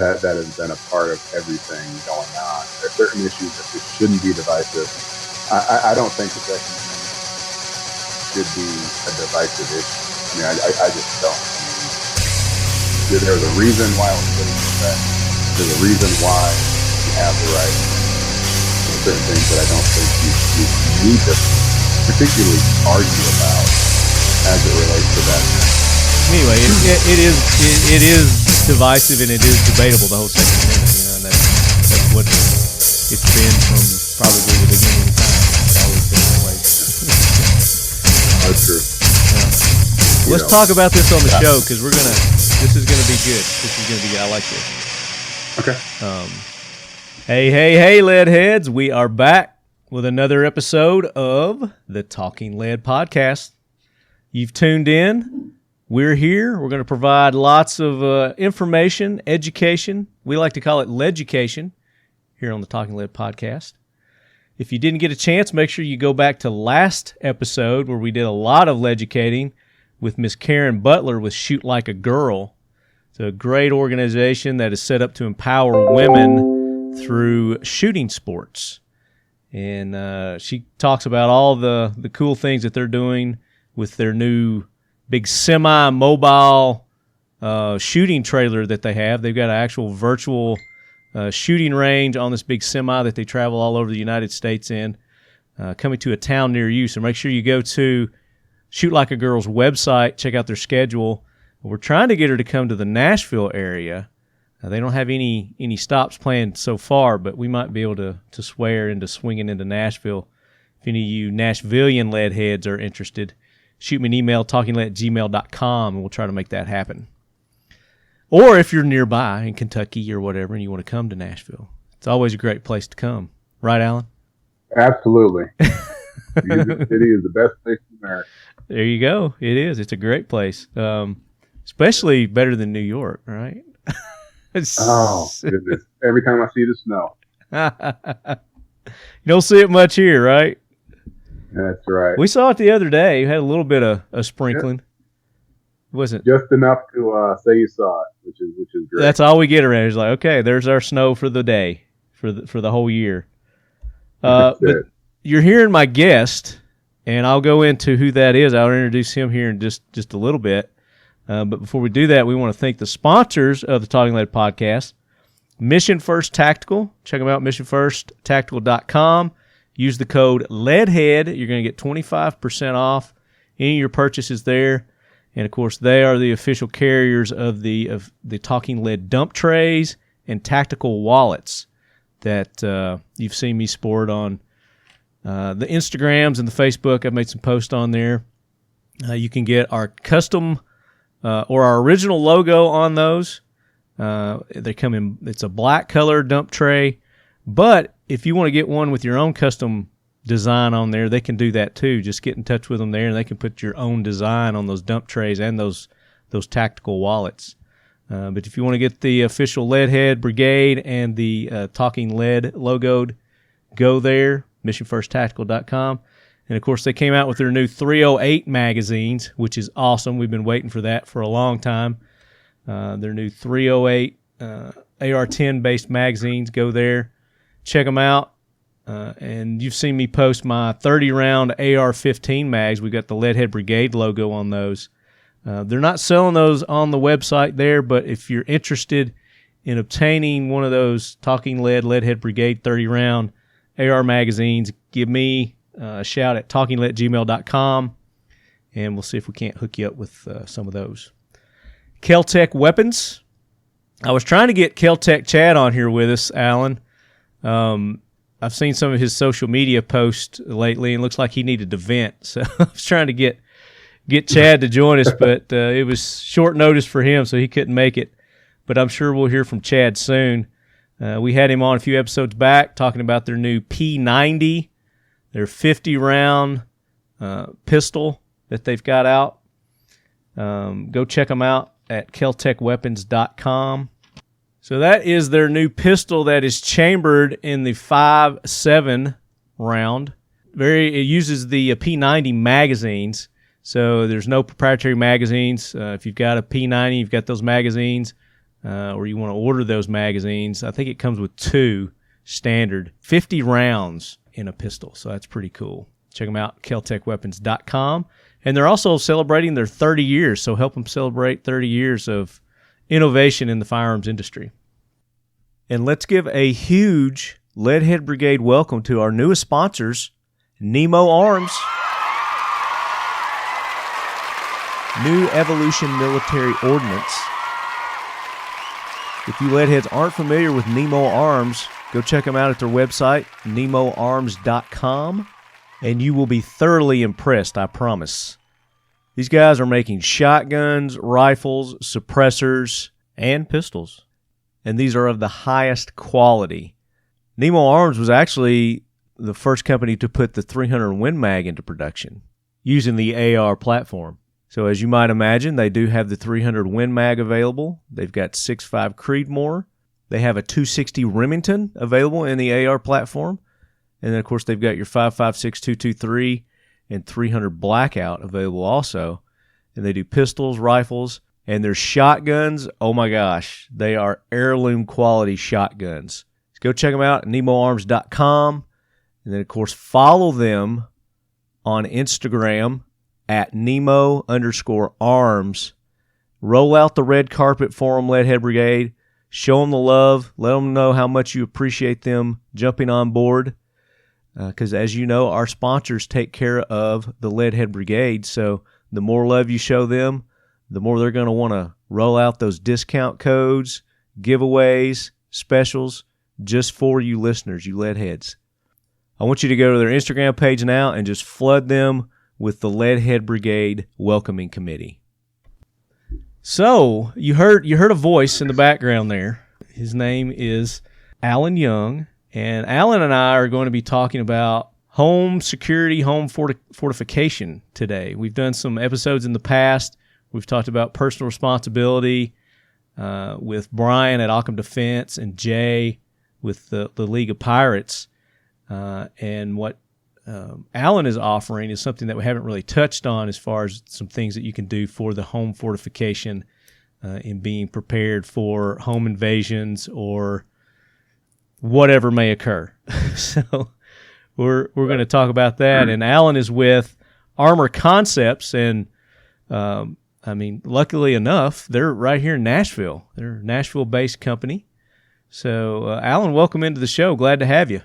that has been a part of everything going on. There are certain issues that just shouldn't be divisive. I don't think that should be a divisive issue. I mean, I just don't. I mean, there's a reason why it was put into effect. There's a reason why you have the right to certain things that I don't think you need to particularly argue about as it relates to that. Anyway, it is divisive and it is debatable, the whole Second Amendment, and that's what it's been from probably the beginning of time. It's always been that way. That's true. Let's talk about this on the show because this is gonna be good. This is gonna be good. I like this. Okay. Hey, lead heads, we are back with another episode of the Talking Lead Podcast. You've tuned in. We're here. We're going to provide lots of information, education. We like to call it leducation here on the Talking Lead Podcast. If you didn't get a chance, make sure you go back to last episode where we did a lot of leducating with Miss Karen Butler with Shoot Like a Girl. It's a great organization that is set up to empower women through shooting sports. And she talks about all the cool things that they're doing with their new big semi-mobile shooting trailer that they have. They've got an actual virtual shooting range on this big semi that they travel all over the United States in, coming to a town near you. So make sure you go to Shoot Like a Girl's website, check out their schedule. We're trying to get her to come to the Nashville area. They don't have any stops planned so far, but we might be able to sway her into swinging into Nashville. If any of you Nashvillian lead heads are interested, shoot me an email, talkinglead@gmail.com, and we'll try to make that happen. Or if you're nearby in Kentucky or whatever and you want to come to Nashville, it's always a great place to come. Right, Alan? Absolutely. Music City is the best place in America. There you go. It is. It's a great place. Especially better than New York, right? Oh, goodness. Every time I see the snow. You don't see it much here, right? That's right. We saw it the other day. You had a little bit of a sprinkling. Yep. Wasn't just enough to say you saw it, which is great. That's all we get around. It's like, okay, there's our snow for the day, for the whole year. But you're hearing my guest, and I'll go into who that is. I'll introduce him here in just a little bit. But before we do that, we want to thank the sponsors of the Talking Lead Podcast. Mission First Tactical. Check them out, missionfirsttactical.com. Use the code LEADHEAD. You're going to get 25% off any of your purchases there. And, of course, they are the official carriers of the Talking Lead dump trays and tactical wallets that you've seen me sport on the Instagrams and the Facebook. I've made some posts on there. You can get our custom or our original logo on those. They come in, it's a black color dump tray. But if you want to get one with your own custom design on there, they can do that too. Just get in touch with them there, and they can put your own design on those dump trays and those tactical wallets. But if you want to get the official Leadhead Brigade and the Talking Lead logoed, go there, missionfirsttactical.com. And, of course, they came out with their new 308 magazines, which is awesome. We've been waiting for that for a long time. Their new 308 AR-10-based magazines, go there. Check them out. And you've seen me post my 30-round AR-15 mags. We've got the Leadhead Brigade logo on those. They're not selling those on the website there, but if you're interested in obtaining one of those Talking Lead, Leadhead Brigade 30-round AR magazines, give me a shout at talkinglead@gmail.com, and we'll see if we can't hook you up with some of those. Kel-Tec Weapons. I was trying to get Kel-Tec Chad on here with us, Alan. I've seen some of his social media posts lately, and it looks like he needed to vent. So I was trying to get Chad to join us, but it was short notice for him, so he couldn't make it. But I'm sure we'll hear from Chad soon. We had him on a few episodes back talking about their new P90, their 50-round pistol that they've got out. Go check them out at keltecweapons.com. So that is their new pistol that is chambered in the 5.7 round. It uses the P90 magazines, so there's no proprietary magazines. If you've got a P90, you've got those magazines. or you want to order those magazines, I think it comes with 2 standard, 50 rounds in a pistol. So that's pretty cool. Check them out, keltechweapons.com. And they're also celebrating their 30 years, so help them celebrate 30 years of innovation in the firearms industry. And let's give a huge Leadhead Brigade welcome to our newest sponsors, Nemo Arms. New Evolution Military Ordnance. If you leadheads aren't familiar with Nemo Arms, go check them out at their website, nemoarms.com, and you will be thoroughly impressed, I promise. These guys are making shotguns, rifles, suppressors, and pistols, and these are of the highest quality. Nemo Arms was actually the first company to put the 300 Win Mag into production using the AR platform. So as you might imagine, they do have the 300 Win Mag available. They've got 6.5 Creedmoor. They have a 260 Remington available in the AR platform. And then, of course, they've got your 5.56 223 and 300 Blackout available also. And they do pistols, rifles, and their shotguns. Oh, my gosh. They are heirloom quality shotguns. So go check them out at nemoarms.com. And then, of course, follow them on Instagram at Nemo_arms. Roll out the red carpet for them, Leadhead Brigade. Show them the love. Let them know how much you appreciate them jumping on board. Because as you know, our sponsors take care of the Leadhead Brigade. So the more love you show them, the more they're going to want to roll out those discount codes, giveaways, specials, just for you listeners, you Leadheads. I want you to go to their Instagram page now and just flood them with the Leadhead Brigade Welcoming Committee. So you heard a voice in the background there. His name is Alan Young, and Alan and I are going to be talking about home security, home fortification today. We've done some episodes in the past. We've talked about personal responsibility with Brian at Occam Defense and Jay with the League of Pirates, and what Alan is offering is something that we haven't really touched on as far as some things that you can do for the home fortification in being prepared for home invasions or whatever may occur. So we're going to talk about that. And Alan is with Armor Concepts, and luckily enough, they're right here in Nashville. They're a Nashville-based company. So Alan, welcome into the show. Glad to have you.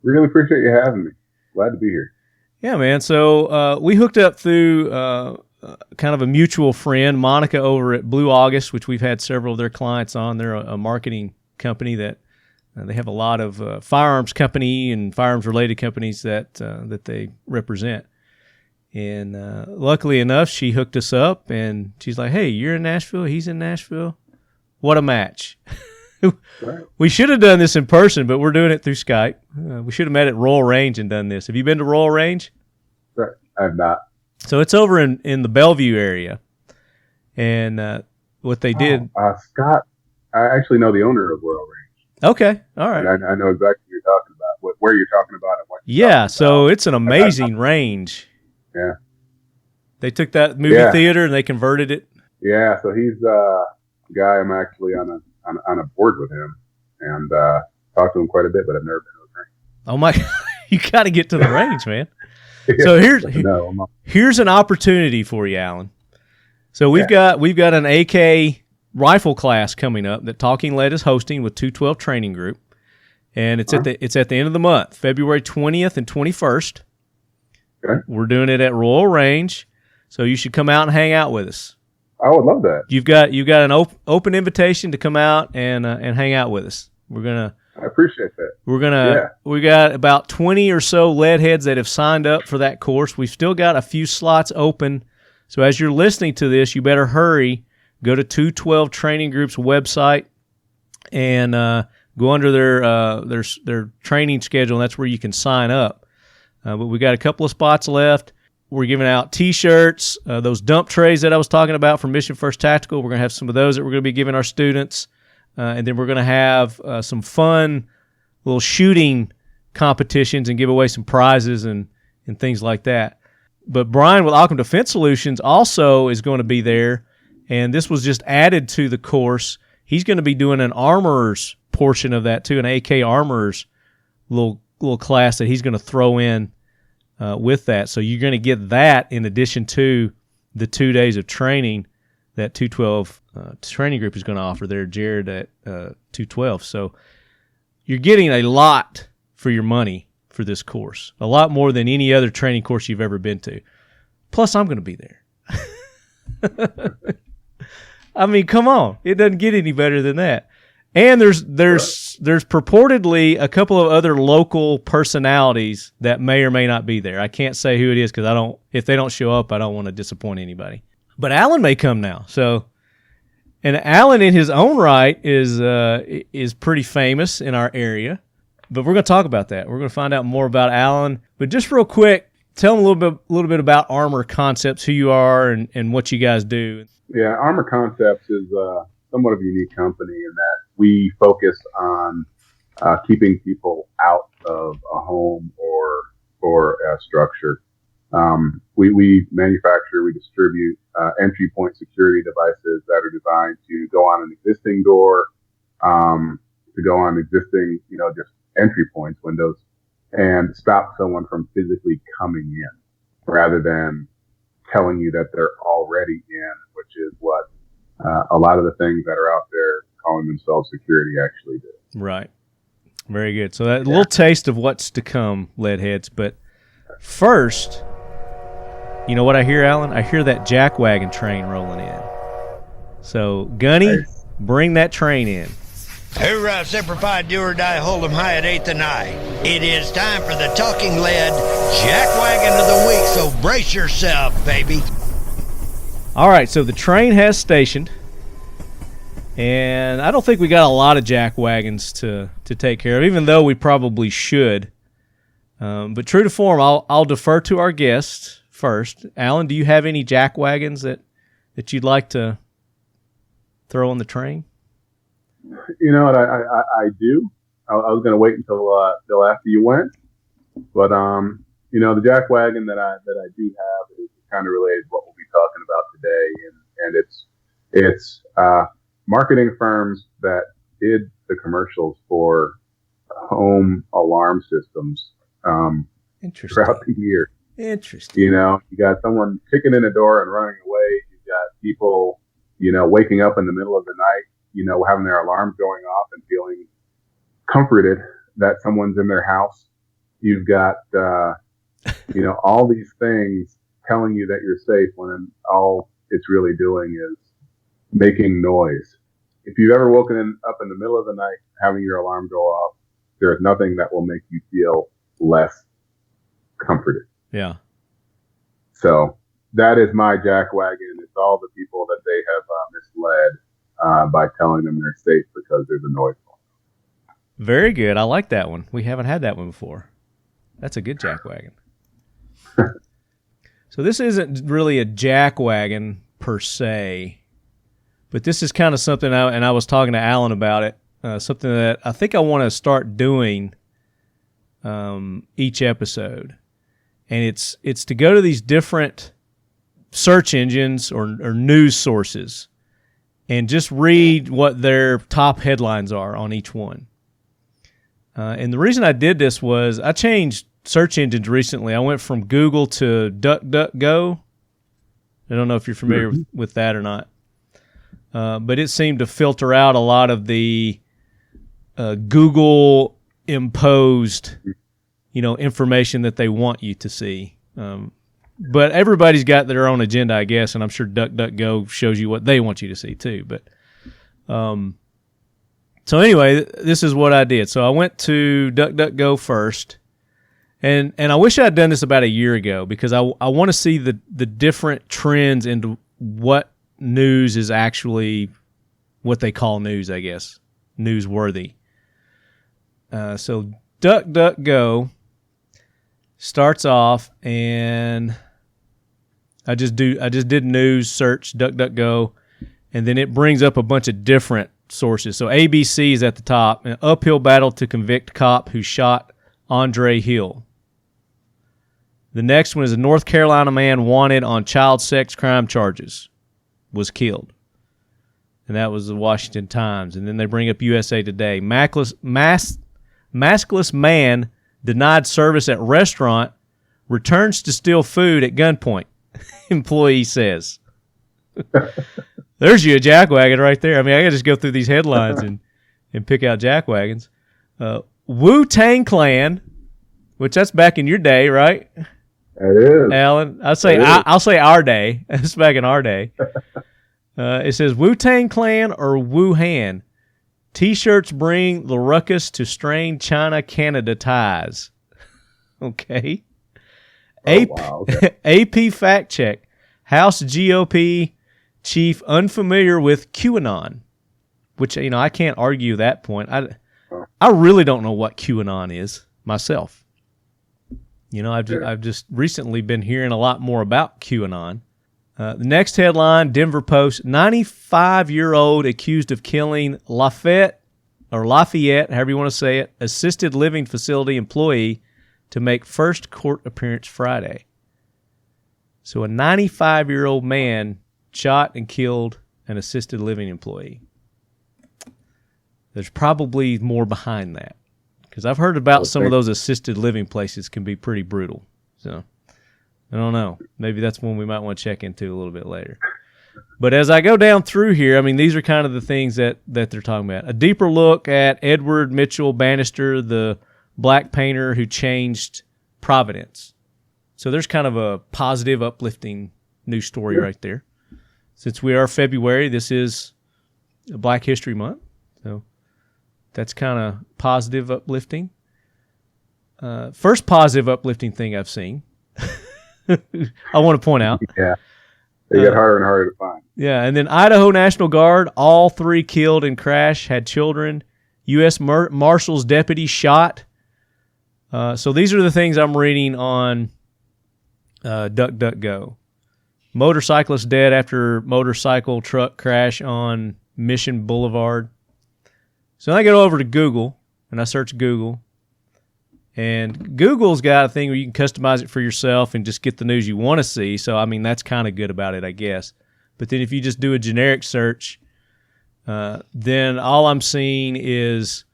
Really appreciate you having me. Glad to be here. Yeah, man. So we hooked up through kind of a mutual friend, Monica over at Blue August, which we've had several of their clients on. They're a marketing company that they have a lot of firearms company and firearms-related companies that they represent. And luckily enough, she hooked us up, and she's like, hey, you're in Nashville, he's in Nashville. What a match. Right. We should have done this in person, but we're doing it through Skype. We should have met at Royal Range and done this. Have you been to Royal Range? Right. I have not. So it's over in the Bellevue area. And what they did... Scott, I actually know the owner of Royal Range. Okay. All right. And I know exactly what you're talking about, where you're talking about, and what you're talking so about. It's an amazing range. Yeah. They took that movie theater and they converted it. Yeah, so he's a guy I'm actually on a board with him, and talked to him quite a bit, but I've never been to his range. Oh my God, you got to get to the range, man. So here's an opportunity for you, Alan. So we've got an AK rifle class coming up that Talking Lead is hosting with 212 Training Group, and it's at the end of the month, February 20th and 21st. Okay. We're doing it at Royal Range, so you should come out and hang out with us. I would love that. You've got an open invitation to come out and hang out with us. I appreciate that. We got about 20 or so lead heads that have signed up for that course. We've still got a few slots open. So as you're listening to this, you better hurry. Go to 212 Training Group's website and go under their training schedule, and that's where you can sign up. But we got a couple of spots left. We're giving out T-shirts, those dump trays that I was talking about from Mission First Tactical. We're going to have some of those that we're going to be giving our students. And then we're going to have some fun little shooting competitions and give away some prizes and things like that. But Brian with Occam Defense Solutions also is going to be there. And this was just added to the course. He's going to be doing an armorer's portion of that too, an AK armorer's little class that he's going to throw in with that. So you're going to get that in addition to the 2 days of training that 212 training group is going to offer there, Jared, at 212. So you're getting a lot for your money for this course, a lot more than any other training course you've ever been to. Plus, I'm going to be there. I mean, come on. It doesn't get any better than that. And there's purportedly a couple of other local personalities that may or may not be there. I can't say who it is because if they don't show up, I don't want to disappoint anybody. But Alan may come now. So, and Alan in his own right is pretty famous in our area. But we're going to talk about that. We're going to find out more about Alan. But just real quick, tell them a little bit about Armor Concepts, who you are, and what you guys do. Yeah, Armor Concepts is somewhat of a unique company in that we focus on keeping people out of a home or a structure. We manufacture, we distribute entry point security devices that are designed to go on an existing door, to go on existing, just entry points, windows, and stop someone from physically coming in rather than telling you that they're already in, which is what a lot of the things that are out there calling themselves security actually do. Right. Very good. So that little taste of what's to come, Leadheads. But first, you know what I hear, Alan? I hear that jackwagon train rolling in. So, Gunny, bring that train in. Hoorah, Semper Fi, do or die, hold 'em high at 8th and I. It is time for the Talking Lead Jackwagon of the Week, so brace yourself, baby. All right, so the train has stationed, and I don't think we got a lot of jackwagons to take care of, even though we probably should. But true to form, I'll defer to our guests first. Alan, do you have any jackwagons that you'd like to throw on the train? You know what, I do. I was going to wait until after you went, but the jackwagon that I do have is kind of related to what we'll be talking about today, and it's marketing firms that did the commercials for home alarm systems throughout the year. Interesting. You got someone kicking in a door and running away. You've got people, waking up in the middle of the night, having their alarms going off and feeling comforted that someone's in their house. You've got, all these things telling you that you're safe when all it's really doing is making noise. If you've ever woken up in the middle of the night having your alarm go off, there's nothing that will make you feel less comforted. Yeah. So that is my jackwagon. It's all the people that they have misled by telling them they're safe because there's a noise. Very good. I like that one. We haven't had that one before. That's a good jackwagon. So this isn't really a jackwagon per se, but this is kind of something, and I was talking to Alan about it, something that I think I want to start doing each episode. And it's to go to these different search engines or news sources and just read what their top headlines are on each one. And the reason I did this was I changed search engines recently. I went from Google to DuckDuckGo. I don't know if you're familiar with that or not. But it seemed to filter out a lot of the Google imposed, information that they want you to see. But everybody's got their own agenda, I guess, and I'm sure DuckDuckGo shows you what they want you to see too. But so anyway, this is what I did. So I went to DuckDuckGo first, and I wish I had done this about a year ago because I want to see the different trends into what news is actually what they call news, I guess, newsworthy. So DuckDuckGo starts off, and I just did news search DuckDuckGo, and then it brings up a bunch of different sources. So ABC is at the top, an uphill battle to convict cop who shot Andre Hill. The next one is a North Carolina man wanted on child sex crime charges was killed. and that was the Washington Times. And then they bring up USA Today. Maskless man denied service at restaurant, returns to steal food at gunpoint, employee says. There's you a jackwagon right there. I mean, I got to just go through these headlines and pick out jackwagons. Wu-Tang Clan, which that's back in your day, right? It is. Alan, I'll say our day. It's back in our day. It says Wu-Tang Clan or Wuhan. T-shirts bring the ruckus to strain China-Canada ties. Okay. Wow. Okay. AP fact check. House GOP chief unfamiliar with QAnon, which, I can't argue that point. I really don't know what QAnon is myself. I've just recently been hearing a lot more about QAnon. The next headline, Denver Post, 95-year-old accused of killing Lafayette, however you want to say it, assisted living facility employee to make first court appearance Friday. So a 95-year-old man shot and killed an assisted living employee. There's probably more behind that, because I've heard about some of those assisted living places can be pretty brutal. So I don't know. Maybe that's one we might want to check into a little bit later. But as I go down through here, I mean, these are kind of the things that they're talking about. A deeper look at Edward Mitchell Bannister, the black painter who changed Providence. So there's kind of a positive, uplifting news story right there. Since we are February, this is Black History Month. So that's kind of positive, uplifting. First positive, uplifting thing I've seen. I want to point out. Yeah. They get harder and harder to find. Yeah, and then Idaho National Guard, all 3 killed in crash, had children. U.S. Marshals deputy shot. So these are the things I'm reading on DuckDuckGo. Motorcyclist dead after motorcycle truck crash on Mission Boulevard. So I go over to Google, and I search Google. And Google's got a thing where you can customize it for yourself and just get the news you want to see. So, I mean, that's kind of good about it, I guess. But then if you just do a generic search, then all I'm seeing is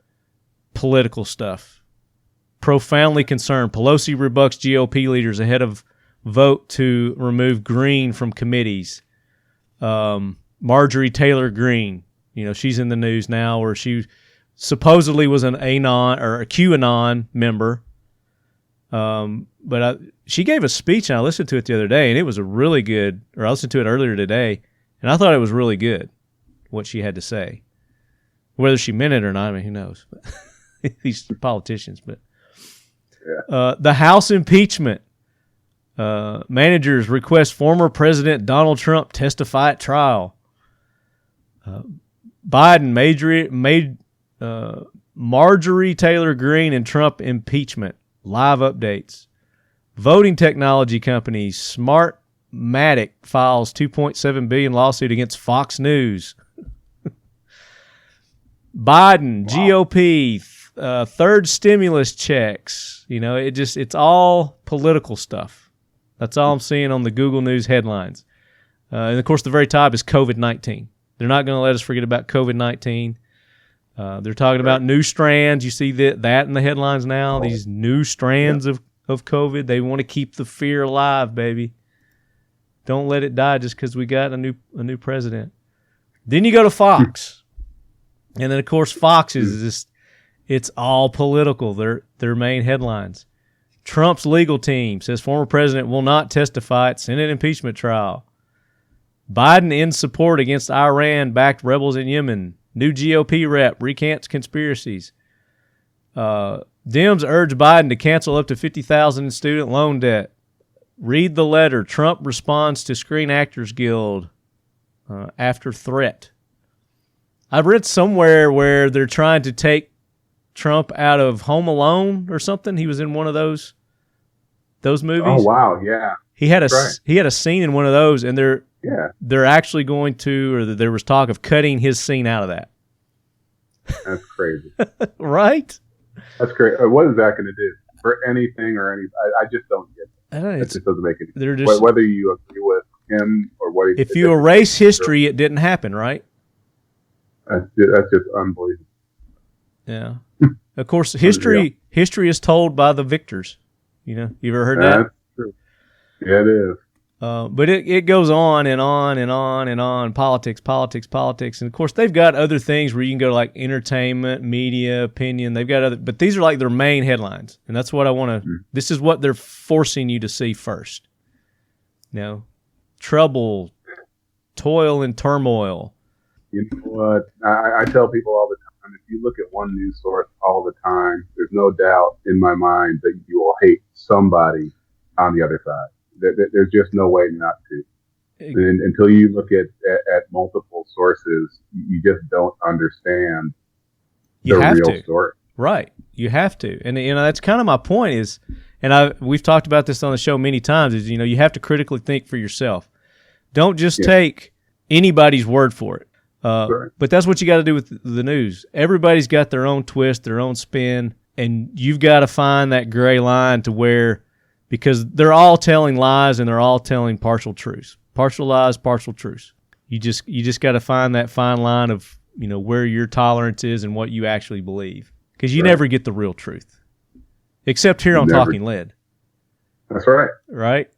political stuff. Profoundly concerned. Pelosi rebucks GOP leaders ahead of vote to remove Greene from committees. Marjorie Taylor Greene, she's in the news now, where she supposedly was an Anon or a QAnon member. But she gave a speech, and I listened to it the other day, and it was I listened to it earlier today, and I thought it was really good, what she had to say. Whether she meant it or not, I mean, who knows? These politicians. But the House impeachment. Managers request former President Donald Trump testify at trial. Biden Marjorie Taylor Greene and Trump impeachment. Live updates. Voting technology company Smartmatic files $2.7 billion lawsuit against Fox News. Biden, wow. GOP, third stimulus checks. It's all political stuff. That's all I'm seeing on the Google News headlines. And, of course, the very top is COVID-19. They're not going to let us forget about COVID-19. They're talking about new strands. You see that in the headlines now, these new strands of COVID. They want to keep the fear alive, baby. Don't let it die just because we got a new president. Then you go to Fox. And then, of course, Fox is just, it's all political, their main headlines. Trump's legal team says former president will not testify at Senate impeachment trial. Biden ends support against Iran-backed rebels in Yemen. New GOP rep recants conspiracies. Dems urge Biden to cancel up to $50,000 in student loan debt. Read the letter. Trump responds to Screen Actors Guild after threat. I've read somewhere where they're trying to take Trump out of Home Alone or something. He was in one of those movies. Oh wow, yeah. He had a scene in one of those, and they're actually going to, or there was talk of cutting his scene out of that. That's crazy. Right? That's crazy. What is that going to do for anything or any? I just don't get it. It just doesn't make any sense. Whether you agree with him or what. If you erase history, it didn't happen, right? That's just unbelievable. Yeah. Of course, history is told by the victors. You ever heard that? That's true. Yeah, it is. But it goes on and on and on and on. Politics. And of course, they've got other things where you can go to like entertainment, media, opinion. They've got other, but these are like their main headlines. And that's what I want to, this is what they're forcing you to see first. Trouble, toil, and turmoil. You know what? I tell people all the time, if you look at one news source all the time, there's no doubt in my mind that you will hate somebody on the other side. There's just no way not to. And until you look at multiple sources, you just don't understand the real story. Right. You have to. And that's kind of my point is, and we've talked about this on the show many times, is you have to critically think for yourself. Don't just take anybody's word for it. Right. But that's what you got to do with the news. Everybody's got their own twist, their own spin, and you've got to find that gray line to where, because they're all telling lies and they're all telling partial truths. Partial lies, partial truths. You just got to find that fine line of, where your tolerance is and what you actually believe. Because you never get the real truth. Except here on Talking Lead. That's right. Right?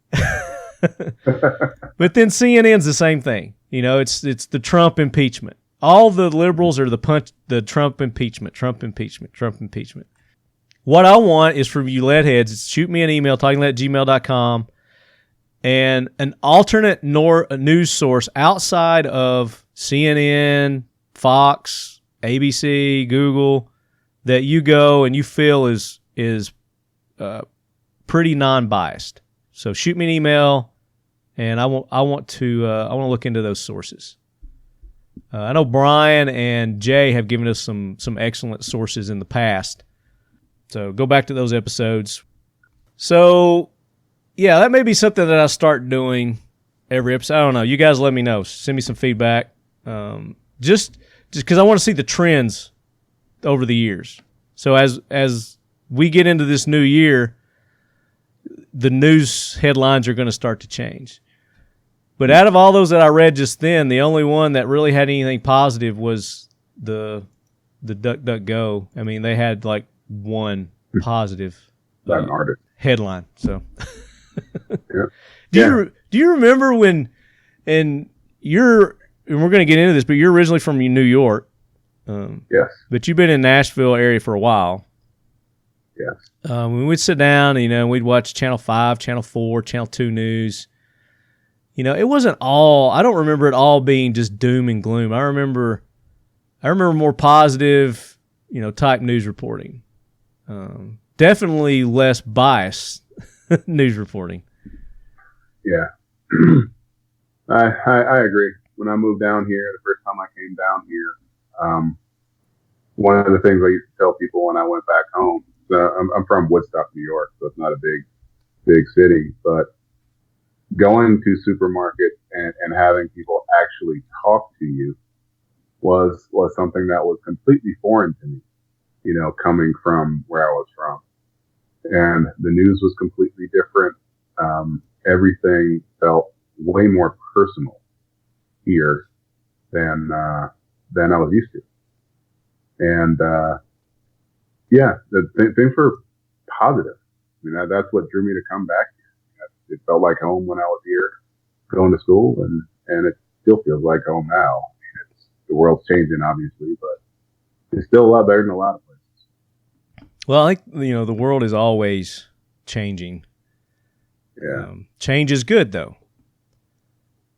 But then CNN's the same thing. It's the Trump impeachment. All the liberals are the Trump impeachment. What I want is from you leadheads is shoot me an email, talkinglead@gmail.com, and an alternate news source outside of CNN, Fox, ABC, Google, that you go and you feel is pretty non-biased. So shoot me an email, and I want to look into those sources. I know Brian and Jay have given us some excellent sources in the past. So go back to those episodes. So, yeah, that may be something that I start doing every episode. I don't know. You guys let me know. Send me some feedback. Just because I want to see the trends over the years. So as we get into this new year, the news headlines are going to start to change. But out of all those that I read just then, the only one that really had anything positive was the DuckDuckGo. I mean, they had like one positive headline. So, do you remember when? And we're going to get into this, but you're originally from New York. Yes. But you've been in Nashville area for a while. Yes. When we'd sit down, we'd watch Channel 5, Channel 4, Channel 2 news. It wasn't all. I don't remember it all being just doom and gloom. I remember more positive, type news reporting. Definitely less biased news reporting. Yeah, I agree. When I moved down here, the first time I came down here, one of the things I used to tell people when I went back home. I'm from Woodstock, New York, so it's not a big city, but going to supermarket and having people actually talk to you was something that was completely foreign to me, coming from where I was from. And the news was completely different. Everything felt way more personal here than I was used to. And, things were positive. That's what drew me to come back here. It felt like home when I was here going to school, and it still feels like home now. The world's changing, obviously, but it's still a lot better than a lot of places. Well, I think, the world is always changing. Yeah. Change is good, though.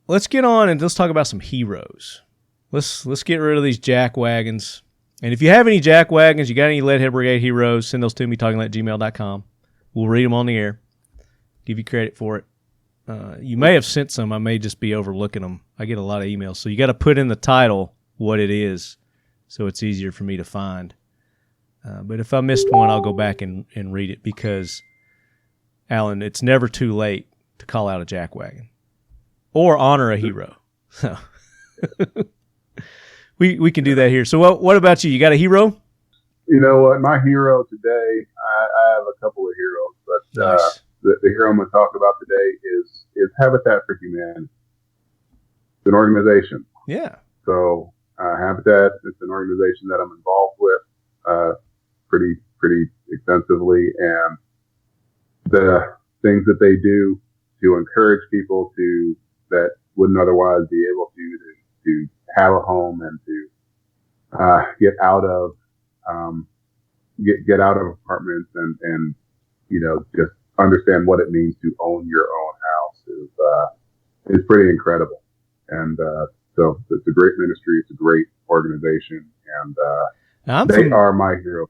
Let's get on and let's talk about some heroes. Let's get rid of these jack wagons. And if you have any jack wagons, you got any Leadhead Brigade heroes, send those to me, talkinglead@gmail.com. We'll read them on the air. Give you credit for it. You may have sent some. I may just be overlooking them. I get a lot of emails. So you got to put in the title what it is so it's easier for me to find. But if I missed one, I'll go back and read it because, Alan, it's never too late to call out a jackwagon or honor a hero. So we can do that here. So what about you? You got a hero? You know what? My hero today, I have a couple of heroes, but nice. The hero I'm going to talk about today is Habitat for Humanity. It's an organization. Yeah. So Habitat is an organization that I'm involved with pretty extensively, and the things that they do to encourage people that wouldn't otherwise be able to have a home and to get out of get out of apartments and just understand what it means to own your own house is pretty incredible. And so it's a great ministry. It's a great organization, and they are my hero.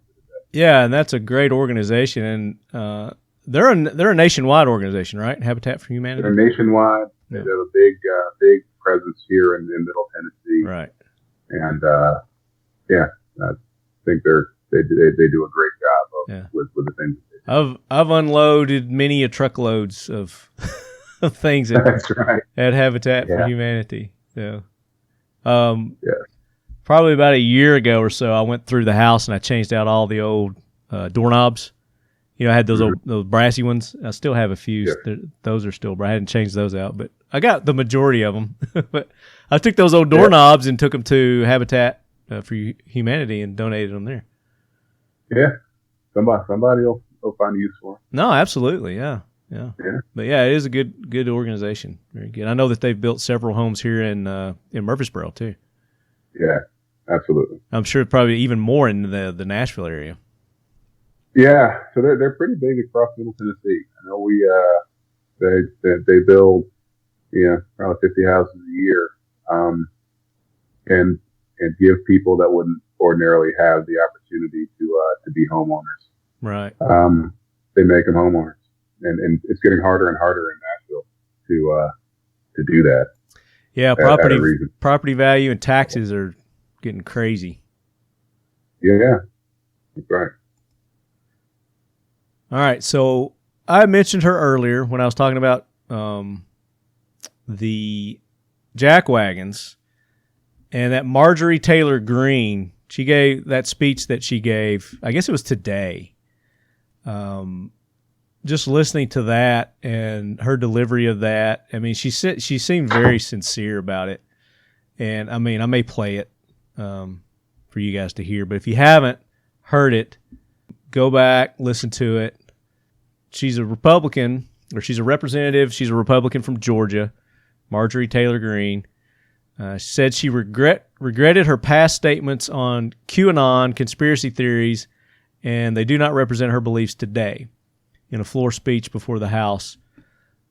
Yeah, and that's a great organization, and they're a nationwide organization, right? Habitat for Humanity. They're nationwide. Yeah. They have a big presence here in Middle Tennessee, right? And I think they do a great job with the things. I've unloaded many a truckloads of of things That's right. at Habitat for Humanity. So, probably about a year ago or so, I went through the house and I changed out all the old doorknobs. I had those those brassy ones. I still have a few. Yeah. Those are still. I hadn't changed those out, but I got the majority of them. But I took those old doorknobs and took them to Habitat for Humanity and donated them there. Yeah, somebody will find use for them. No, absolutely, yeah. But it is a good organization. Very good. I know that they've built several homes here in Murfreesboro too. Yeah, absolutely. I'm sure probably even more in the Nashville area. Yeah, so they're pretty big across Middle Tennessee. I know they build probably 50 houses a year, and give people that wouldn't ordinarily have the opportunity to be homeowners. Right. They make them homeowners, and it's getting harder and harder in Nashville to do that. Yeah, property value and taxes are getting crazy. Yeah, that's right. All right, so I mentioned her earlier when I was talking about the jack wagons, and that Marjorie Taylor Greene, she gave that speech that she gave, I guess it was today. Just listening to that and her delivery of that, I mean, she seemed very sincere about it. And I mean, I may play it for you guys to hear, but if you haven't heard it, go back, listen to it. She's a Republican, or she's a representative. She's a Republican from Georgia, Marjorie Taylor Greene. She said she regretted her past statements on QAnon conspiracy theories, and they do not represent her beliefs today. In a floor speech before the House,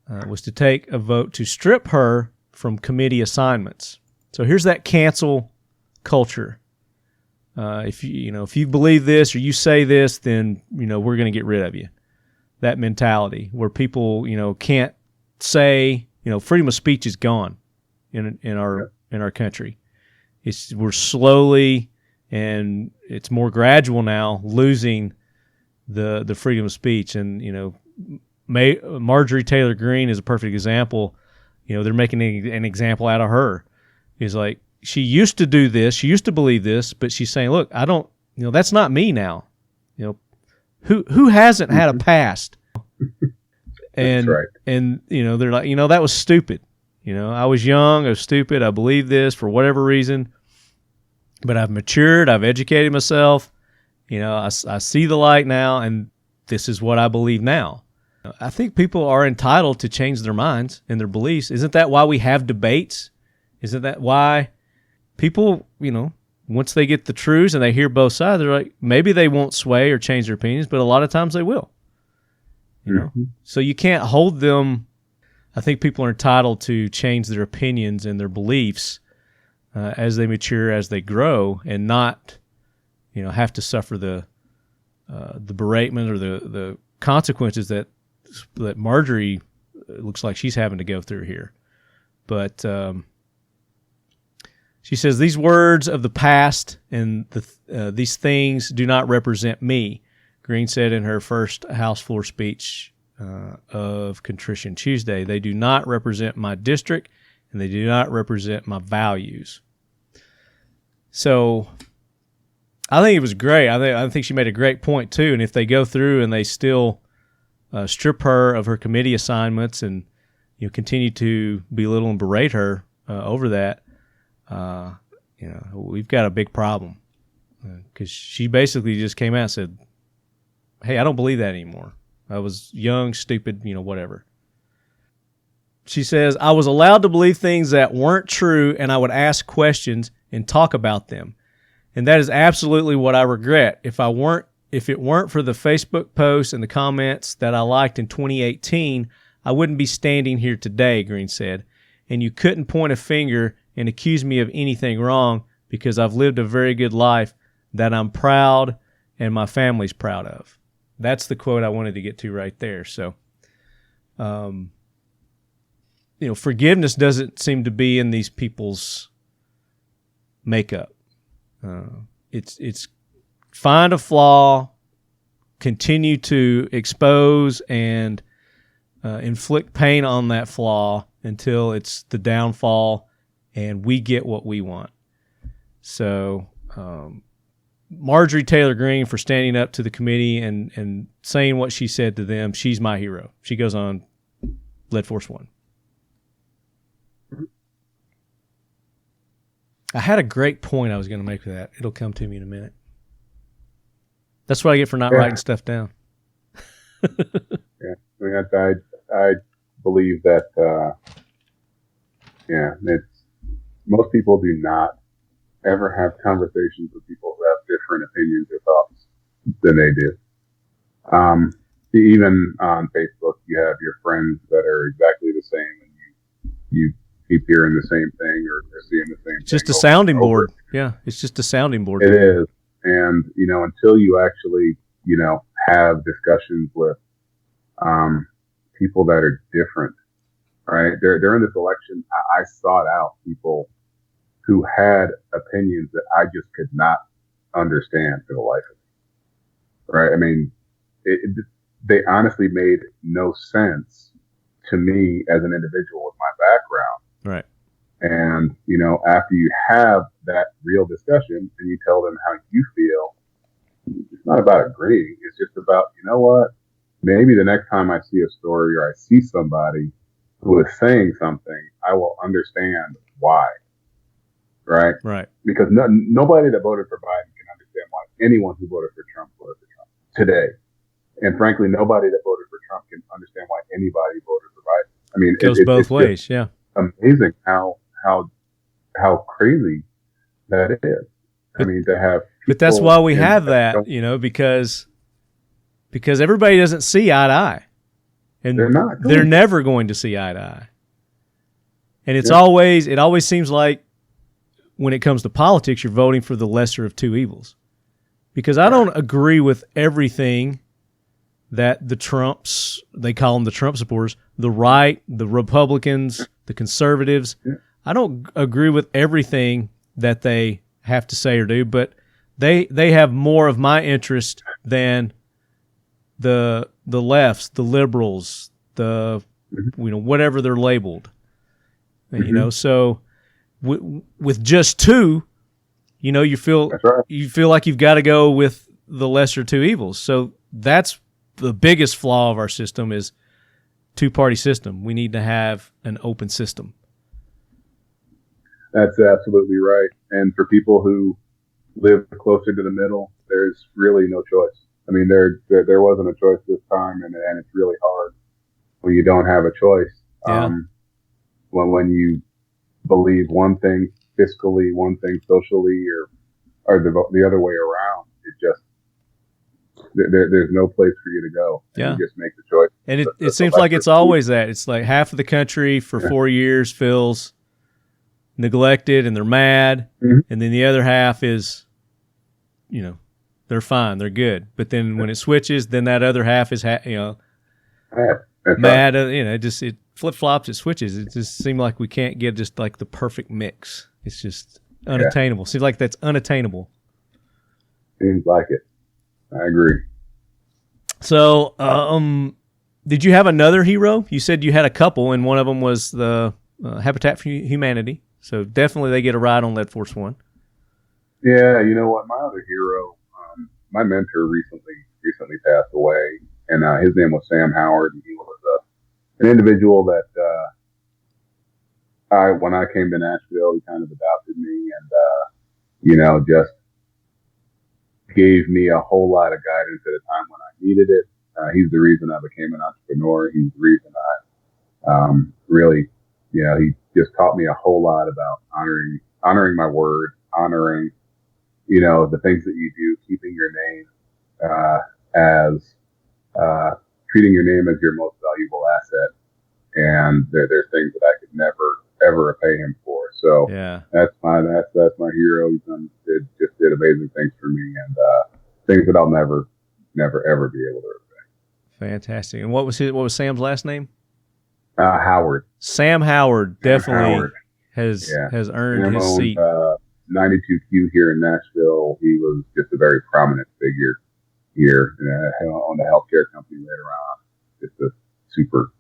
was to take a vote to strip her from committee assignments. So here's that cancel culture. If you believe this or you say this, then we're going to get rid of you. That mentality where people can't say freedom of speech is gone in our country. We're slowly, and it's more gradual now, losing the freedom of speech. And Marjorie Taylor Greene is a perfect example. They're making an example out of her. It's like she used to do this, she used to believe this, but she's saying, look, I don't, that's not me now. Who hasn't had a past? And that's right. And they're like, that was stupid. I was young, I was stupid, I believed this for whatever reason, but I've matured, I've educated myself. I see the light now, and this is what I believe now. I think people are entitled to change their minds and their beliefs. Isn't that why we have debates? Isn't that why people, once they get the truths and they hear both sides, they're like, maybe they won't sway or change their opinions, but a lot of times they will. So you can't hold them. I think people are entitled to change their opinions and their beliefs as they mature, as they grow, and not have to suffer the beratement or the consequences that Marjorie looks like she's having to go through here. But she says these words of the past and these things do not represent me, Greene said in her first House floor speech of Contrition Tuesday. They do not represent my district, and they do not represent my values. So I think it was great. I think she made a great point too. And if they go through and they still strip her of her committee assignments and we we've got a big problem. Because she basically just came out and said, hey, I don't believe that anymore. I was young, stupid, whatever. She says, I was allowed to believe things that weren't true, and I would ask questions and talk about them. And that is absolutely what I regret. If it weren't for the Facebook posts and the comments that I liked in 2018, I wouldn't be standing here today, Green said. And you couldn't point a finger and accuse me of anything wrong because I've lived a very good life that I'm proud and my family's proud of. That's the quote I wanted to get to right there. So, forgiveness doesn't seem to be in these people's makeup. It's find a flaw, continue to expose and inflict pain on that flaw until it's the downfall and we get what we want. So, Marjorie Taylor Greene, for standing up to the committee and saying what she said to them, she's my hero. She goes on Lead Force One. I had a great point I was going to make with that. It'll come to me in a minute. That's what I get for not writing stuff down. Yeah, I mean, I believe that, most people do not ever have conversations with people who have different opinions or thoughts than they do. Even on Facebook, you have your friends that are exactly the same, and you keep hearing the same thing or seeing the same thing. Just a sounding board. Yeah, it's just a sounding board. It is. And, until you actually, have discussions with people that are different, right? During this election, I sought out people who had opinions that I just could not understand for the life of me, right? I mean, they honestly made no sense to me as an individual with my background. Right. And, after you have that real discussion and you tell them how you feel, it's not about agreeing. It's just about, what? Maybe the next time I see a story or I see somebody who is saying something, I will understand why. Right? Right. Because nobody that voted for Biden can understand why anyone who voted for Trump voted for Trump today. And frankly, nobody that voted for Trump can understand why anybody voted for Biden. I mean, it goes both ways. Yeah. Amazing how crazy that is. I mean, to have. But that's why we have that, because everybody doesn't see eye to eye, and they're never going to see eye to eye. And it always seems like when it comes to politics, you're voting for the lesser of two evils, because I don't agree with everything that the Trumps, they call them the Trump supporters, the right, the Republicans, the conservatives. I don't agree with everything that they have to say or do, but they have more of my interest than the lefts, the liberals, the whatever they're labeled. So with just two, you feel like you've got to go with the lesser two evils. So that's the biggest flaw of our system is two-party system. We need to have an open system. That's absolutely right. And for people who live closer to the middle, there's really no choice. I mean, there wasn't a choice this time, and it's really hard when you don't have a choice. Yeah. When you believe one thing fiscally, one thing socially, or the other way around, it just there's no place for you to go. Yeah. You just make the choice. And it seems like it's always that. It's like half of the country for 4 years feels neglected and they're mad, and then the other half is, they're fine, they're good. But then when it switches, then that other half is, mad. Right. It flip flops, it switches. It just seems like we can't get just like the perfect mix. It's just unattainable. Seems like that's unattainable. Seems like it. I agree. So, did you have another hero? You said you had a couple, and one of them was the Habitat for Humanity. So definitely they get a ride on Lead Force One. Yeah, you know what? My other hero, my mentor recently passed away, and his name was Sam Howard, and he was an individual that when I came to Nashville, he kind of adopted me, and just gave me a whole lot of guidance at a time when I needed it. He's the reason I became an entrepreneur. He's the reason I really, he just taught me a whole lot about honoring my word, honoring, the things that you do, keeping your name as treating your name as your most valuable asset. And there's things that I could never ever repay him for. So yeah, that's my hero. He's just did amazing things for me, and things that I'll never ever be able to repay. Fantastic. And what was Sam's last name? Howard. Sam Howard definitely Howard. has earned Sam his owned, seat. 92Q here in Nashville. He was just a very prominent figure here. Owned a healthcare company later on. Just a super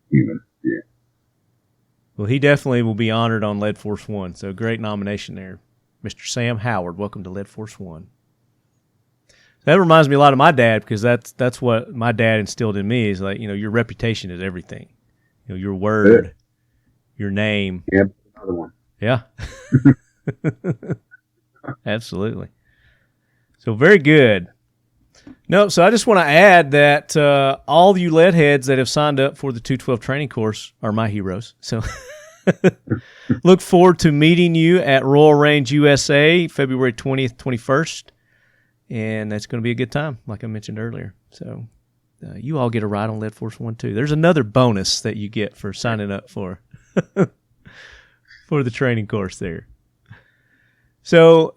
human being. Well, he definitely will be honored on Lead Force One. So great nomination there, Mr. Sam Howard. Welcome to Lead Force One. That reminds me a lot of my dad, because that's what my dad instilled in me, is like, your reputation is everything. Your word, your name. Yeah, another one. Yeah. Absolutely. So very good. No, so I just want to add that all you lead heads that have signed up for the 212 training course are my heroes. So look forward to meeting you at Royal Range USA, February 20th, 21st. And that's going to be a good time, like I mentioned earlier. So you all get a ride on Lead Force 1 too. There's another bonus that you get for signing up for the training course there. So,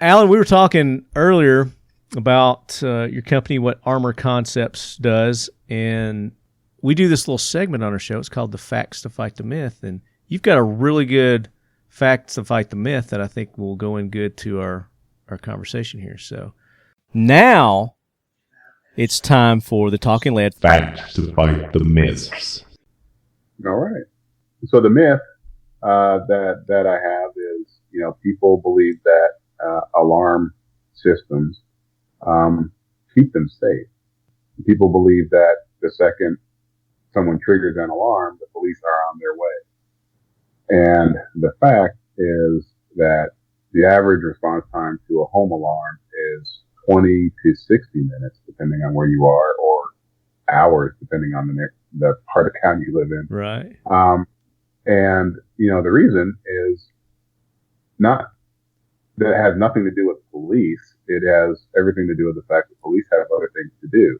Alan, we were talking earlier about your company, what Armor Concepts does, and we do this little segment on our show. It's called the Facts to Fight the Myth, and you've got a really good Facts to Fight the Myth that I think will go in good to our conversation here. So now it's time for the Talking Lead Facts to Fight the Myths. All right. So the myth that I have is, people believe that alarm systems keep them safe. People believe that the second someone triggers an alarm, the police are on their way. And the fact is that the average response time to a home alarm is 20 to 60 minutes, depending on where you are, or hours, depending on the part of town you live in. Right. And, the reason is that it has nothing to do with police. It has everything to do with the fact that police have other things to do.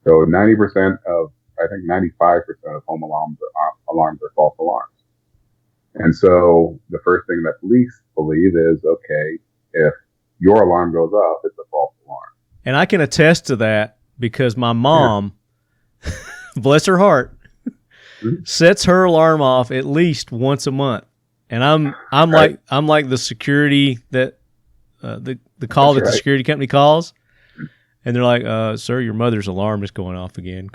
So 95% of home alarms are false alarms. And so the first thing that police believe is, okay, if your alarm goes off, it's a false alarm. And I can attest to that because my mom, bless her heart, sets her alarm off at least once a month. And I'm like the security that the call that the security company calls, and they're like, "Sir, your mother's alarm is going off again.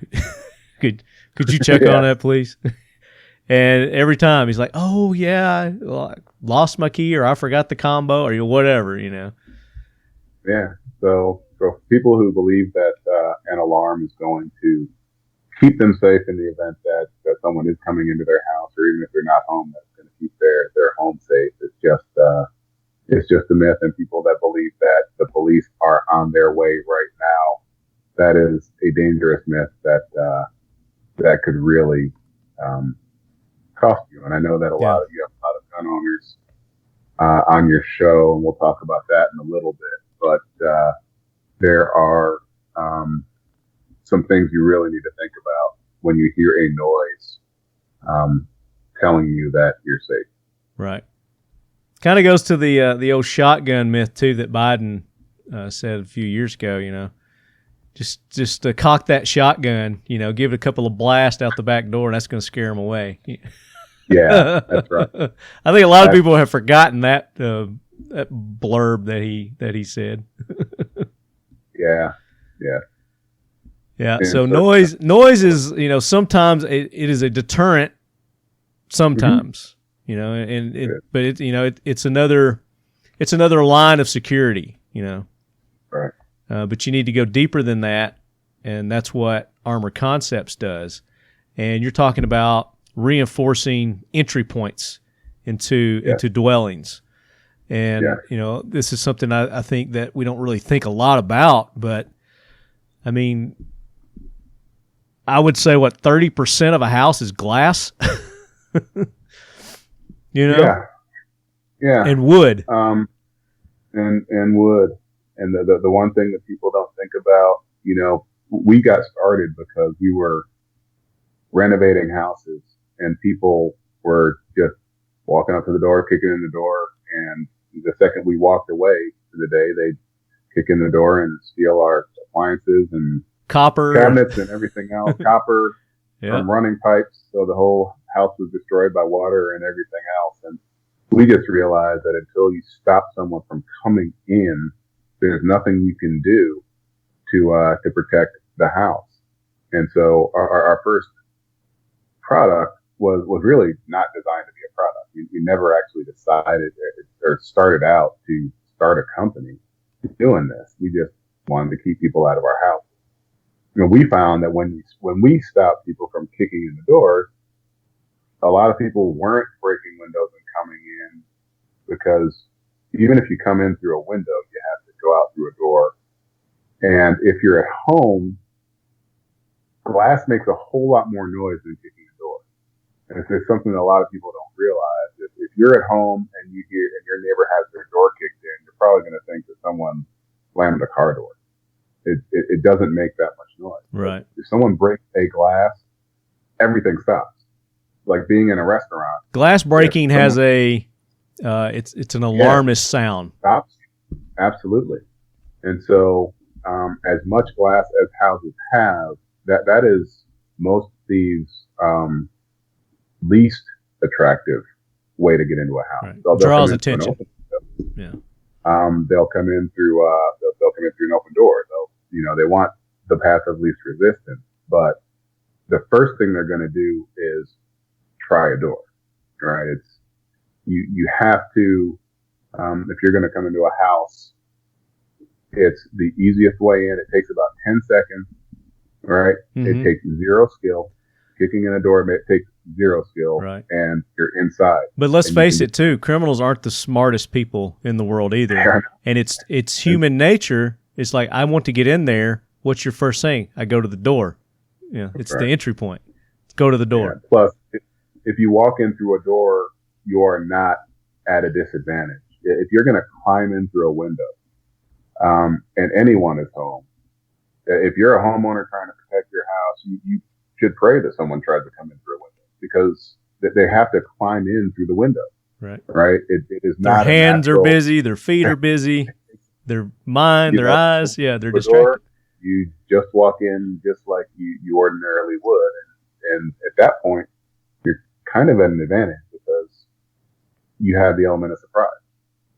Could you check on that, please?" And every time he's like, "Oh yeah, I lost my key, or I forgot the combo, or whatever, Yeah. So people who believe that an alarm is going to keep them safe in the event that someone is coming into their house, or even if they're not home, that's going to keep their home safe. It's just a myth. And people that believe that the police are on their way right now, that is a dangerous myth that could really cost you. And I know that you have a lot of gun owners on your show, and we'll talk about that in a little bit. But there are some things you really need to think about when you hear a noise telling you that you're safe. Right. Kind of goes to the old shotgun myth too that Biden said a few years ago. Just cock that shotgun. Give it a couple of blasts out the back door, and that's going to scare them away. Yeah, that's right. I think a lot of people have forgotten that blurb that he said. Yeah. Yeah. So noise is sometimes it is a deterrent. Sometimes, but it's another line of security. Right. But you need to go deeper than that, and that's what Armor Concepts does. And you're talking about reinforcing entry points into dwellings. And, this is something I think that we don't really think a lot about, but I mean, I would say 30% of a house is glass, Yeah. and wood. And wood. And the one thing that people don't think about, we got started because we were renovating houses and people were just walking up to the door, kicking in the door. And the second we walked away for the day, they'd kick in the door and steal our appliances and copper cabinets and everything else, copper from running pipes. So the whole house was destroyed by water and everything else. And we just realized that until you stop someone from coming in, there's nothing you can do to protect the house. And so our first product was really not designed to be a product. We never actually decided or started out to start a company doing this. We just wanted to keep people out of our house. We found that when we stopped people from kicking in the doors, a lot of people weren't breaking windows and coming in, because even if you come in through a window, you have to go out through a door. And if you're at home, glass makes a whole lot more noise than kicking a door. And it's something that a lot of people don't realize. If you're at home and you hear and your neighbor has their door kicked in, you're probably going to think that someone slammed a car door. It doesn't make that much noise. Right. If someone breaks a glass, everything stops. Like being in a restaurant. Glass breaking has it's an alarmist sound. Stops. Absolutely. And so as much glass as houses have, that is most thieves' least attractive way to get into a house. Right. So draws attention. They'll come in through an open door. They want the path of least resistance. But the first thing they're going to do is try a door. Right? It's you have to if you're going to come into a house, it's the easiest way in. It takes about 10 seconds. Right? Mm-hmm. It takes zero skill. Kicking in a door takes zero skill, right, and you're inside. But let's face it, too. Criminals aren't the smartest people in the world either. And it's human nature. It's like, I want to get in there. What's your first thing? I go to the door. It's the entry point. Go to the door. Yeah. Plus, if you walk in through a door, you are not at a disadvantage. If you're going to climb in through a window, and anyone is home, if you're a homeowner trying to protect your house, you should pray that someone tries to come in through a window, because they have to climb in through the window. Right. Right. It is not. Their hands are busy. Their feet are busy. Their mind, their eyes. Yeah, they're distracted. You just walk in just like you ordinarily would. And at that point, you're kind of at an advantage because you have the element of surprise.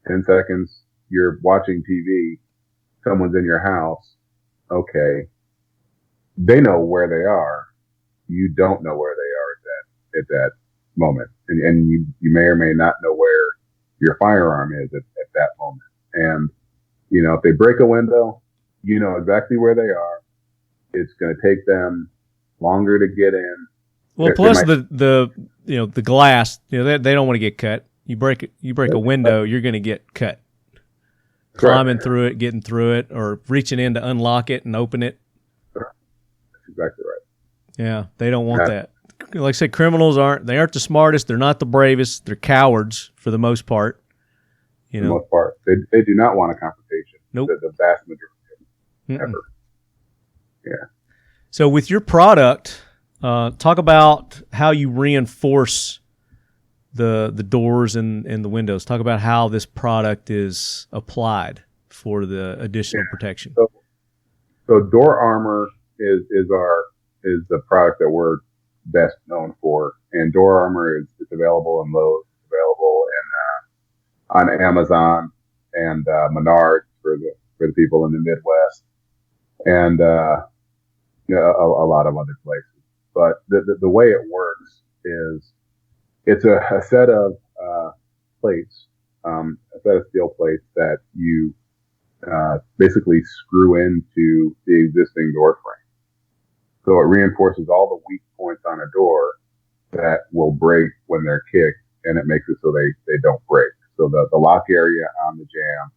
10 seconds, you're watching TV, someone's in your house. Okay. They know where they are. You don't know where they are at that moment. And you may or may not know where your firearm is at that moment. And, if they break a window, you know exactly where they are. It's going to take them longer to get in. Well, plus the glass, they don't want to get cut. You break a window, you're going to get cut. Climbing through it, getting through it, or reaching in to unlock it and open it. That's exactly right. Yeah, they don't want that. Like I said, criminals aren't the smartest. They're not the bravest. They're cowards for the most part. For the most part. They do not want a confrontation. Nope. The vast majority of them, ever. Yeah. So with your product, talk about how you reinforce the doors and the windows. Talk about how this product is applied for the additional protection. So Door Armor is the product that we're best known for, and Door Armor is available in Lowe's, available on Amazon and Menards for the people in the Midwest, and a lot of other places. But the way it works is it's a set of plates, a set of steel plates that you basically screw into the existing door frame. So it reinforces all the weak points on a door that will break when they're kicked, and it makes it so they don't break. So the lock area on the jam,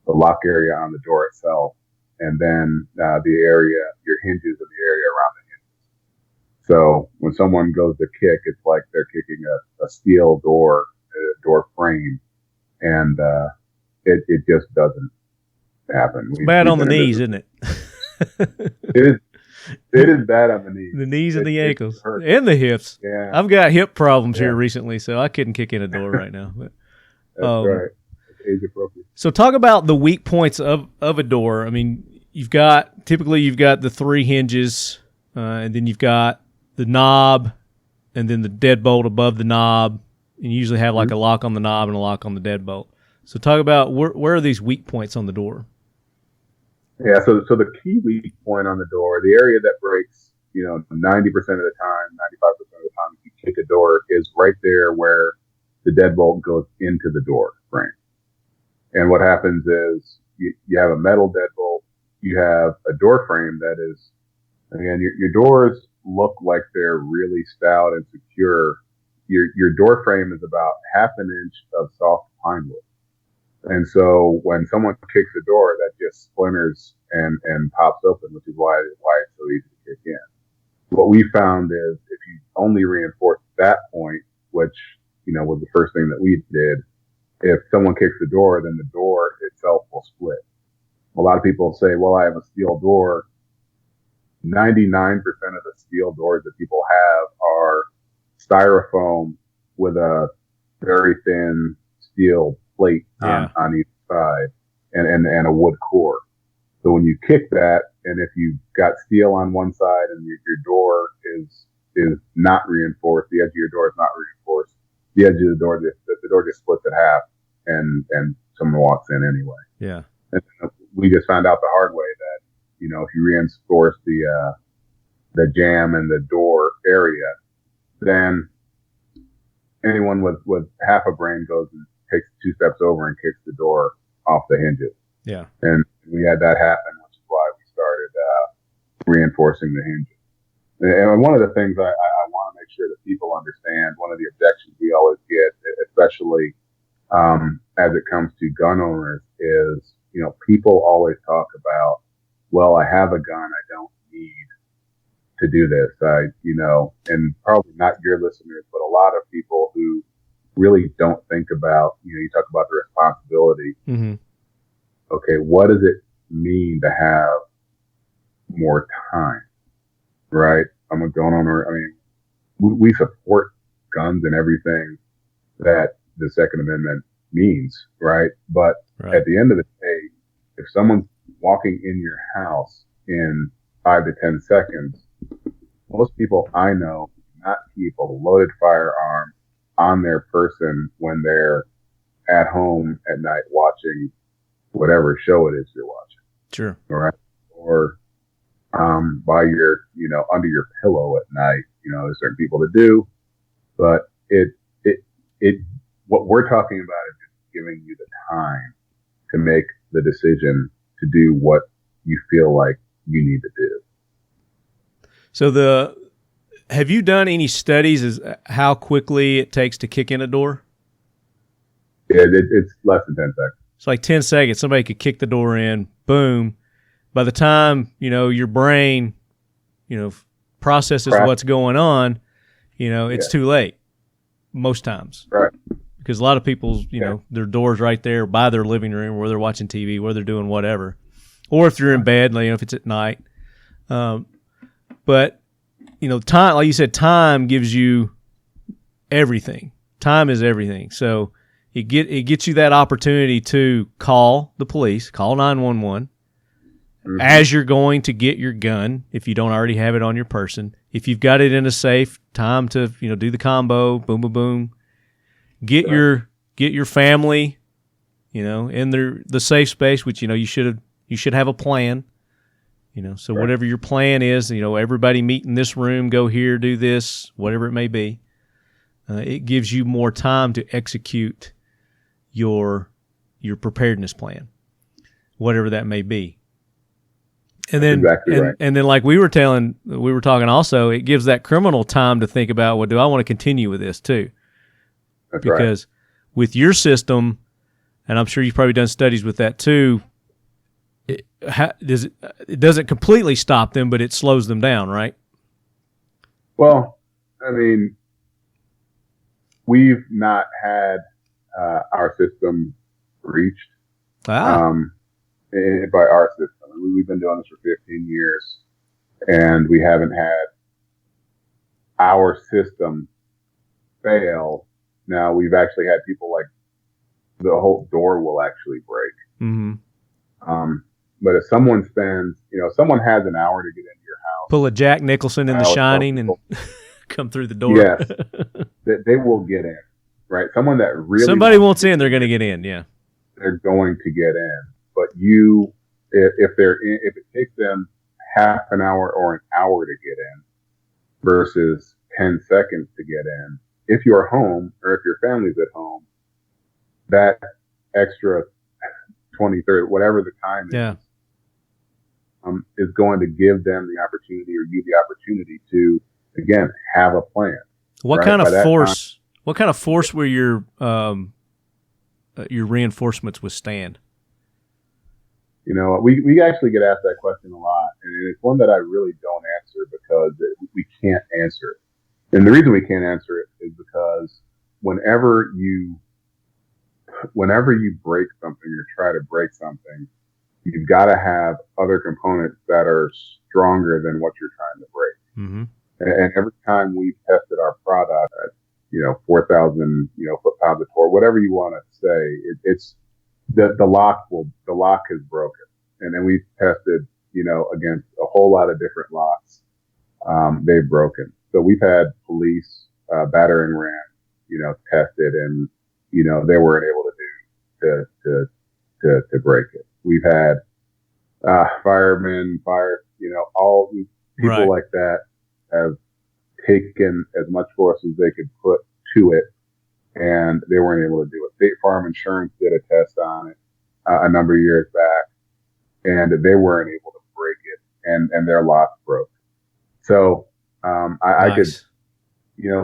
the lock area on the door itself, and then the area, your hinges and the area around the hinges. So when someone goes to kick, it's like they're kicking a steel door, a door frame, and it just doesn't happen. Bad on the knees, isn't it? It is bad on the knees. The knees and the ankles and the hips. Yeah. I've got hip problems here recently, so I couldn't kick in a door right now. But, That's right. Age appropriate. So talk about the weak points of a door. I mean, typically you've got the 3 hinges, and then you've got the knob, and then the deadbolt above the knob, and you usually have like a lock on the knob and a lock on the deadbolt. So talk about where are these weak points on the door? Yeah, so the key weak point on the door, the area that breaks, 90% of the time, 95% of the time, if you kick a door, is right there where the deadbolt goes into the door frame. And what happens is you have a metal deadbolt, you have a door frame that is, again, your doors look like they're really stout and secure. Your door frame is about half an inch of soft pine wood. And so when someone kicks a door, that just splinters and pops open, which is why it's so easy to kick in. What we found is if you only reinforce that point, which, was the first thing that we did, if someone kicks the door, then the door itself will split. A lot of people say, well, I have a steel door. 99% of the steel doors that people have are styrofoam with a very thin steel plate on each side and a wood core. So when you kick that, and if you've got steel on one side and your door is not reinforced, the edge of your door is not reinforced, the edge of the door just splits in half, and someone walks in anyway. Yeah. And we just found out the hard way that, if you reinforce the jam and the door area, then anyone with half a brain goes and takes 2 steps over and kicks the door off the hinges. Yeah. And we had that happen, which is why we started reinforcing the hinges. And one of the things I want to make sure that people understand, one of the objections we always get, especially as it comes to gun owners, is, people always talk about, well, I have a gun, I don't need to do this. And probably not your listeners, but a lot of people who really don't think about, you talk about the responsibility. Mm-hmm. Okay, what does it mean to have more time, right? I'm a gun owner. I mean, we support guns and everything that the Second Amendment means, right? But at the end of the day, if someone's walking in your house in 5 to 10 seconds, most people I know do not keep a loaded firearm on their person when they're at home at night watching whatever show it is you're watching. Sure. Right. Or by your, under your pillow at night. There's certain people that do, but what we're talking about is just giving you the time to make the decision to do what you feel like you need to do. So have you done any studies as how quickly it takes to kick in a door? Yeah, it's less than 10 seconds. It's like 10 seconds. Somebody could kick the door in, boom. By the time, your brain, processes what's going on, it's too late most times. Right. Because a lot of people's, their door's right there by their living room where they're watching TV, where they're doing whatever. Or if you're in bed, if it's at night. But, time, like you said, time gives you everything. Time is everything. So it gets you that opportunity to call the police, call 911 as you're going to get your gun, if you don't already have it on your person. If you've got it in a safe, time to, do the combo, boom, boom, boom. Get your family, in the safe space, which, you should have a plan. So whatever your plan is, everybody meet in this room, go here, do this, whatever it may be. It gives you more time to execute your preparedness plan, whatever that may be. And then, exactly right. And then, like we were talking also, it gives that criminal time to think about, well, do I want to continue with this too? That's because right. with your system, and I'm sure you've probably done studies with that too. It doesn't completely stop them, but it slows them down, right? Well, I mean, we've not had our system breached by our system. I mean, we've been doing this for 15 years, and we haven't had our system fail. Now, we've actually had people like the whole door will actually break. Mm-hmm. But if someone spends, someone has an hour to get into your house. Pull a Jack Nicholson in The Shining and come through the door. Yes, they will get in, right? Someone that really somebody wants in, they're going to get in. Yeah, they're going to get in. But if it takes them half an hour or an hour to get in versus 10 seconds to get in, if you're home or if your family's at home, that extra 20, 30, whatever the time is going to give them the opportunity or you the opportunity to, again, have a plan. What kind of force? What kind of force will your reinforcements withstand? We actually get asked that question a lot, and it's one that I really don't answer because we can't answer it. And the reason we can't answer it is because whenever you break something or try to break something, you've got to have other components that are stronger than what you're trying to break. Mm-hmm. And every time we've tested our product at 4,000 foot-pounds of torque, whatever you want to say, it's the lock is broken. And then we've tested against a whole lot of different locks. They've broken. So we've had police battering ram tested, and they weren't able to break it. We've had firemen, all these people like that have taken as much force as they could put to it, and they weren't able to do it. State Farm Insurance did a test on it a number of years back, and they weren't able to break it, and their lock broke. So I could,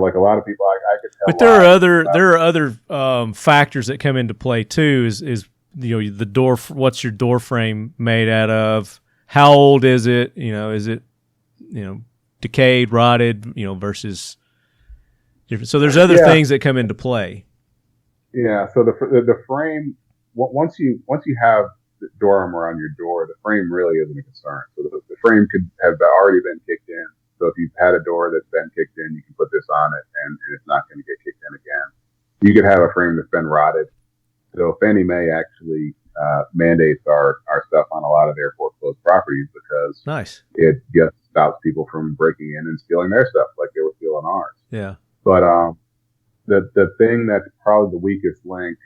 like a lot of people, I could tell. But there are other factors that come into play too. Is the door? What's your door frame made out of? How old is it? Is it decayed, rotted? Versus different. So there's other things that come into play. Yeah. So the frame, once you have the door armor on your door, the frame really isn't a concern. So the frame could have already been kicked in. So if you've had a door that's been kicked in, you can put this on it, and it's not going to get kicked in again. You could have a frame that's been rotted. So Fannie Mae actually mandates our stuff on a lot of their foreclosed properties because it just stops people from breaking in and stealing their stuff like they were stealing ours. Yeah. But the thing that's probably the weakest link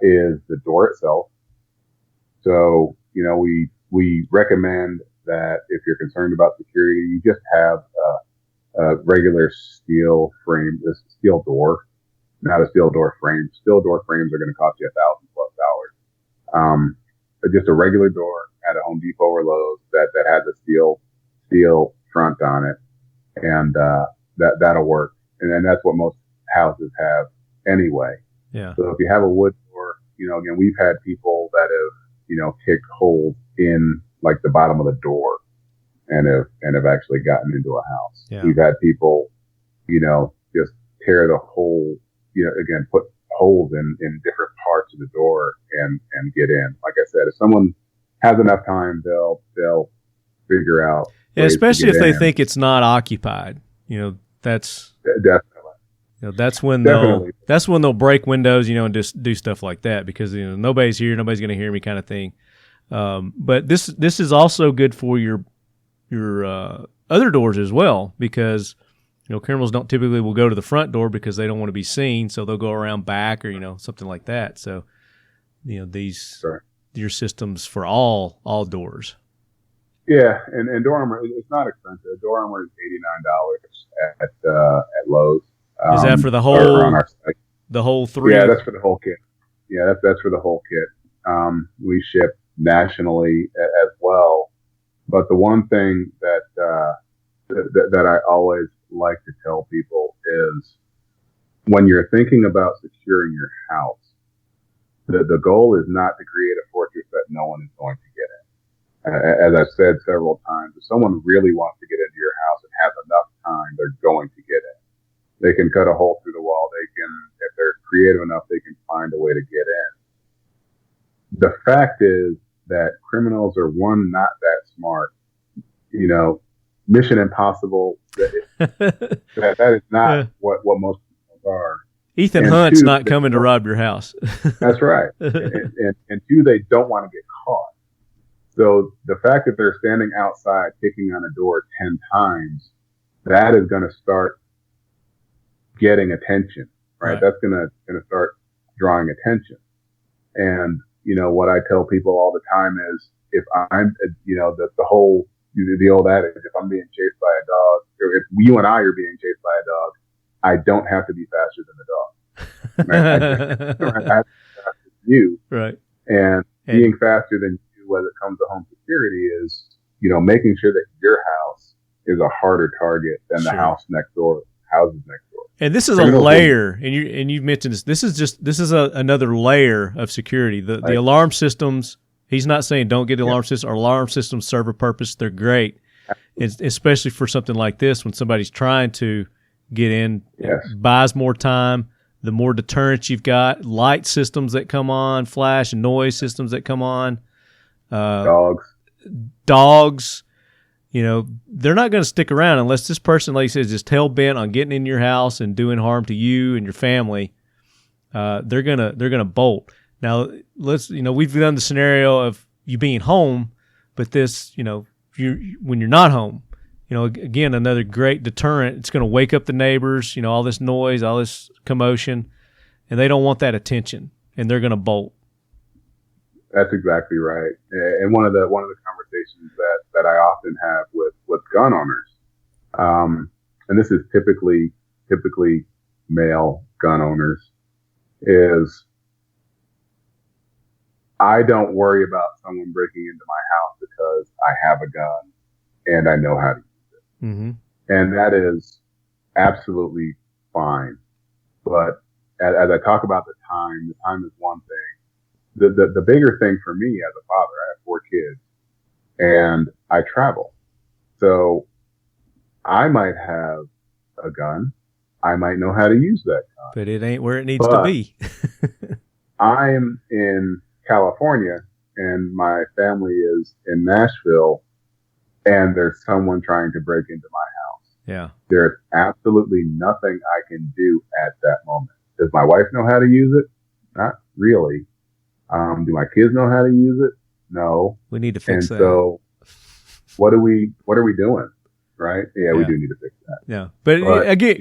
is the door itself. So we recommend that if you're concerned about security, you just have a regular steel frame, this steel door, not a steel door frame. Steel door frames are going to cost you $1,000+. But just a regular door at a Home Depot or Lowe's that has a steel front on it, and that'll work. And then that's what most houses have anyway. Yeah. So if you have a wood door, again, we've had people that have kicked holes in like the bottom of the door and have actually gotten into a house. Yeah. We've had people, just tear the whole, again, put holes in different parts of the door and get in. Like I said, if someone has enough time, they'll figure out. Yeah, especially if they think it's not occupied. That's definitely. That's when they'll break windows, and just do stuff like that because nobody's here, nobody's going to hear me, kind of thing. But this is also good for your other doors as well because criminals don't typically will go to the front door because they don't want to be seen, so they'll go around back or something like that. So these your systems for all doors. Yeah, and door armor, it's not expensive. Door armor is $89 at Lowe's. Is that for the whole 3? Yeah, that's for the whole kit. Yeah, that's for the whole kit. We ship nationally as well. But the one thing that I always like to tell people is when you're thinking about securing your house, The goal is not to create a fortress that no one is going to get in. As I've said several times, if someone really wants to get into your house and has enough time, they're going to get in. They can cut a hole through the wall. They can, if they're creative enough, they can find a way to get in. The fact is that criminals are, one, not that smart. You know, Mission Impossible, that is not what most criminals are. Ethan And Hunt's two, not coming to rob your house. That's right. And two, they don't want to get caught. So the fact that they're standing outside kicking on a door 10 times, that is going to start getting attention, right? That's going to start drawing attention. And, you know, what I tell people all the time is, if I'm, you know, the old adage, if I'm being chased by a dog, or if you and I are being chased by a dog, I don't have to be faster than the dog. Right? I don't have to be faster than you. Right. And being faster than you, when it comes to home security, is, you know, making sure that your house is a harder target than the houses next door. And this is a layer, and you've mentioned this. This is another layer of security. The alarm systems. He's not saying don't get the alarm system. Our alarm systems serve a purpose. They're great, especially for something like this when somebody's trying to get in. It buys more time. The more deterrence you've got, light systems that come on, flash and noise systems that come on, dogs. You know, they're not going to stick around unless this person, like you said, is just hell bent on getting in your house and doing harm to you and your family. They're gonna bolt. Now, we've done the scenario of you being home, but this, you know, when you're not home, you know, again, another great deterrent. It's going to wake up the neighbors. You know, all this noise, all this commotion, and they don't want that attention, and they're going to bolt. That's exactly right. And one of the conversations that I often have with gun owners, and this is typically male gun owners, is I don't worry about someone breaking into my house because I have a gun and I know how to use it. Mm-hmm. And that is absolutely fine. But as I talk about the time is one thing. The bigger thing for me as a father, I have 4 kids and I travel. So I might have a gun. I might know how to use that gun. But it ain't where it needs to be. I'm in California and my family is in Nashville and there's someone trying to break into my house. Yeah. There's absolutely nothing I can do at that moment. Does my wife know how to use it? Not really. Do my kids know how to use it? No. We need to fix that. And so what are we doing? Right? Yeah, we do need to fix that. Yeah. But again,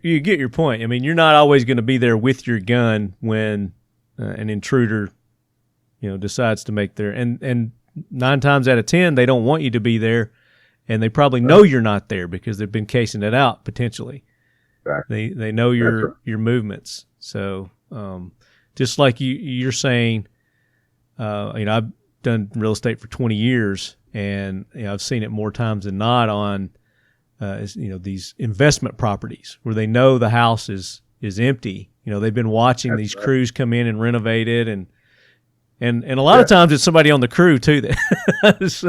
you get your point. I mean, you're not always going to be there with your gun when an intruder, you know, decides to make their, and 9 times out of 10, they don't want you to be there, and they probably know you're not there because they've been casing it out potentially. Exactly. They know your movements. So, just like you're saying, you know, I've done real estate for 20 years, and you know, I've seen it more times than not on, you know, these investment properties where they know the house is empty. You know, they've been watching these crews come in and renovate it, and a lot of times it's somebody on the crew too that's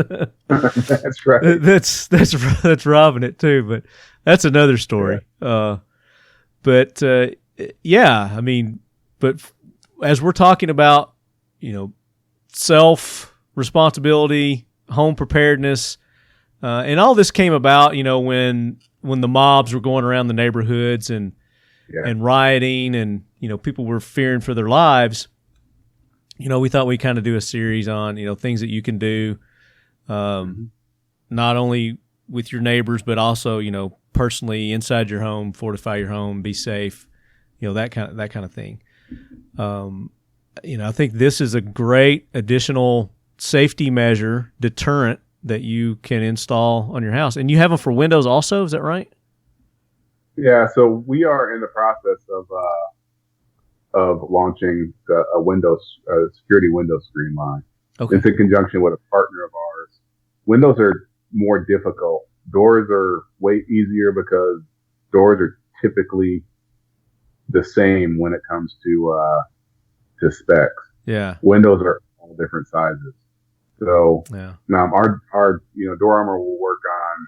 right. That's robbing it too, but that's another story. Yeah. Yeah, I mean, but as we're talking about, you know, self responsibility, home preparedness, and all this came about, you know, when the mobs were going around the neighborhoods and rioting, and you know, people were fearing for their lives. You know, we thought we'd kind of do a series on, you know, things that you can do, not only with your neighbors, but also, you know, personally inside your home, fortify your home, be safe, you know, that kind of thing. You know, I think this is a great additional safety measure, deterrent that you can install on your house. And you have them for windows also, is that right? Yeah, so we are in the process of launching a security window screen line. Okay. It's in conjunction with a partner of ours. Windows are more difficult. Doors are way easier because doors are typically the same when it comes to to specs. Yeah. Windows are all different sizes. So Yeah. our door armor will work on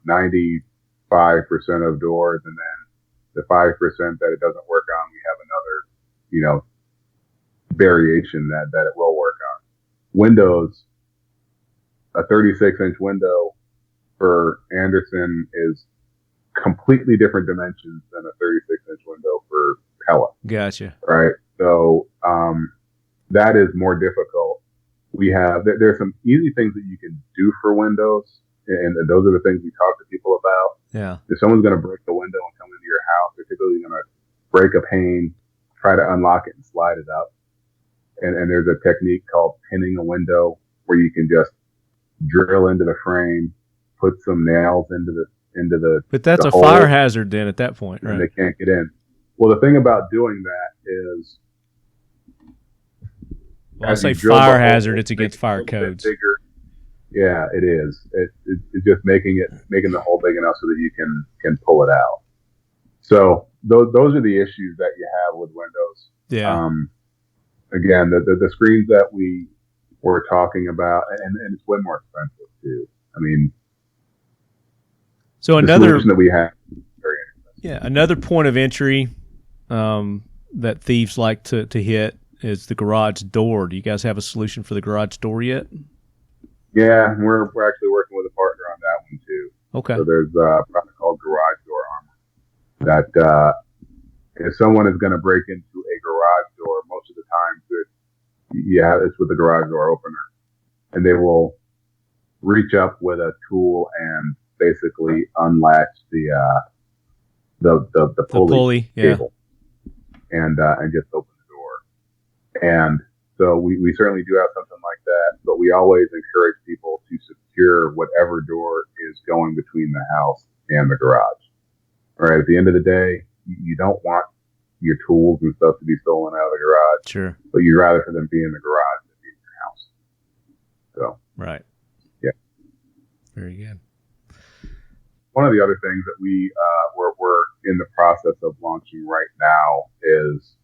95% of doors, and then the 5% that it doesn't work on, we have another variation that it will work on. Windows, a 36-inch window for Anderson is completely different dimensions than a 36-inch window for Pella. Gotcha. Right. So that is more difficult. There's some easy things that you can do for windows, and those are the things we talk to people about. Yeah. If someone's going to break the window and come into your house, they're typically going to break a pane, try to unlock it and slide it up. And there's a technique called pinning a window where you can just drill into the frame, put some nails into the But that's the a hole, fire hazard then at that point, right? and they can't get in. Well, the thing about doing that is, Well, I say fire hazard, it's against fire codes. Bigger. Yeah, it is. It's just making the hole big enough so that you can pull it out. So those are the issues that you have with Windows. Yeah. Again, the screens that we were talking about, and it's way more expensive too. I mean, so the solution that we have is very inexpensive. Yeah, another point of entry that thieves like to hit is the garage door. Do you guys have a solution for the garage door yet? Yeah, we're actually working with a partner on that one too. Okay. So there's a product called Garage Door Armor that if someone is going to break into a garage door, most of the time it's with the garage door opener, and they will reach up with a tool and basically unlatch the pulley cable, and just open the door. And so we certainly do have something like that, but we always encourage people to secure whatever door is going between the house and the garage. All right, at the end of the day, you don't want your tools and stuff to be stolen out of the garage. Sure. But you'd rather for them be in the garage than be in your house. So. Right. Yeah. Very good. One of the other things that we're in the process of launching right now is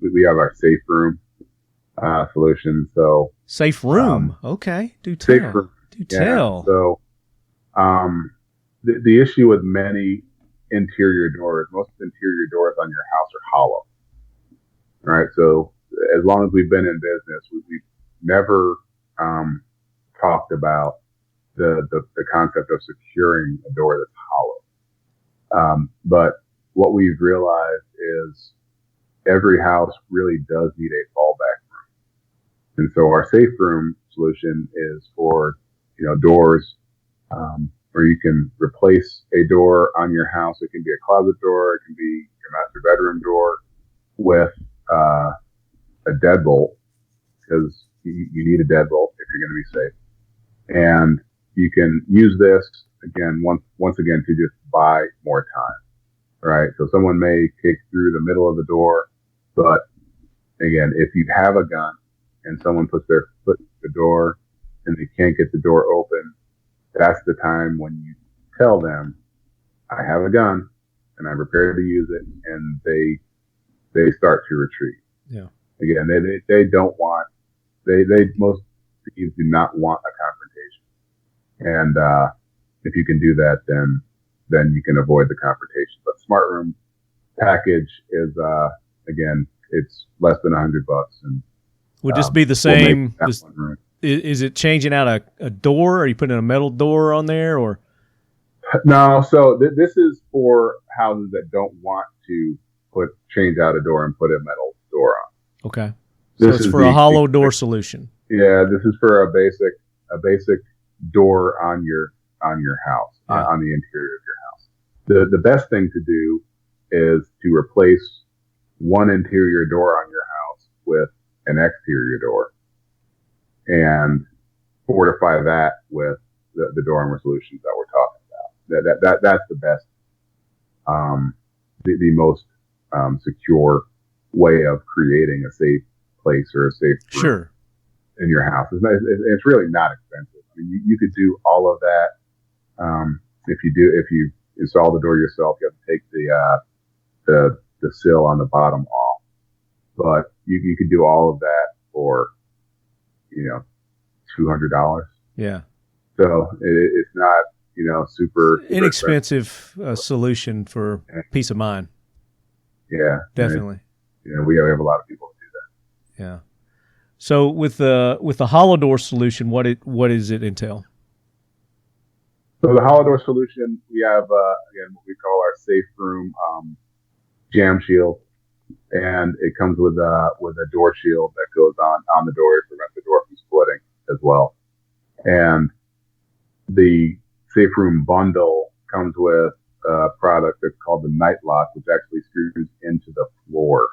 we have our safe room solution. So safe room. Okay. Do tell. Safe room. Do tell. So the issue with many interior doors, most interior doors on your house are hollow. All right. So as long as we've been in business, we've never talked about the concept of securing a door that's hollow. But what we've realized is every house really does need a fallback room. And so our safe room solution is for, doors, where you can replace a door on your house. It can be a closet door. It can be your master bedroom door with a deadbolt, because you need a deadbolt if you're going to be safe. And you can use this again, once again, to just buy more time, right? So someone may kick through the middle of the door, but again, if you have a gun and someone puts their foot in the door and they can't get the door open, that's the time when you tell them, I have a gun and I'm prepared to use it, and they start to retreat. Yeah. Again, they don't want, most thieves do not want a confrontation. And if you can do that, then you can avoid the confrontation. But Smart Room package is, again, it's less than $100, and would this be the same? We'll is it changing out a door? Are you putting a metal door on there, or? No. So this is for houses that don't want to change out a door and put a metal door on. Okay. So it's for a hollow door solution. Yeah, this is for a basic door on your house, on the interior of your house. The best thing to do is to replace one interior door on your house with an exterior door, and fortify that with the door armor solutions that we're talking about. That's the best, the most secure way of creating a safe place or a safe room in your house. It's really not expensive. I mean, you could do all of that. If you install the door yourself, you have to take the sill on the bottom off, but you could do all of that for, $200. Yeah. So it's not, super inexpensive solution for peace of mind. Yeah, definitely. We have a lot of people who do that. Yeah. So with the hollow door solution, what does it entail? So the hollow door solution, we have again what we call our safe room jam shield, and it comes with a door shield that goes on the door to prevent the door from splitting as well. And the safe room bundle comes with a product that's called the night lock, which actually screws into the floor.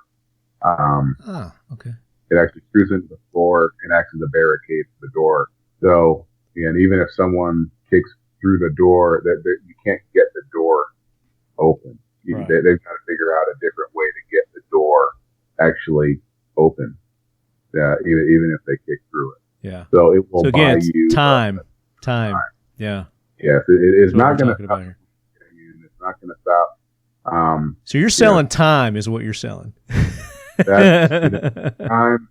Okay. It actually screws into the floor and acts as a barricade for the door. So, and even if someone kicks through the door, that you can't get the door open. Right. They've got to figure out a different way to get the door actually open, even if they kick through it. Yeah. So it will again, buy you time. Yeah. Yes, it's not going to stop. It's not going to stop. So you're selling time, is what you're selling. Time.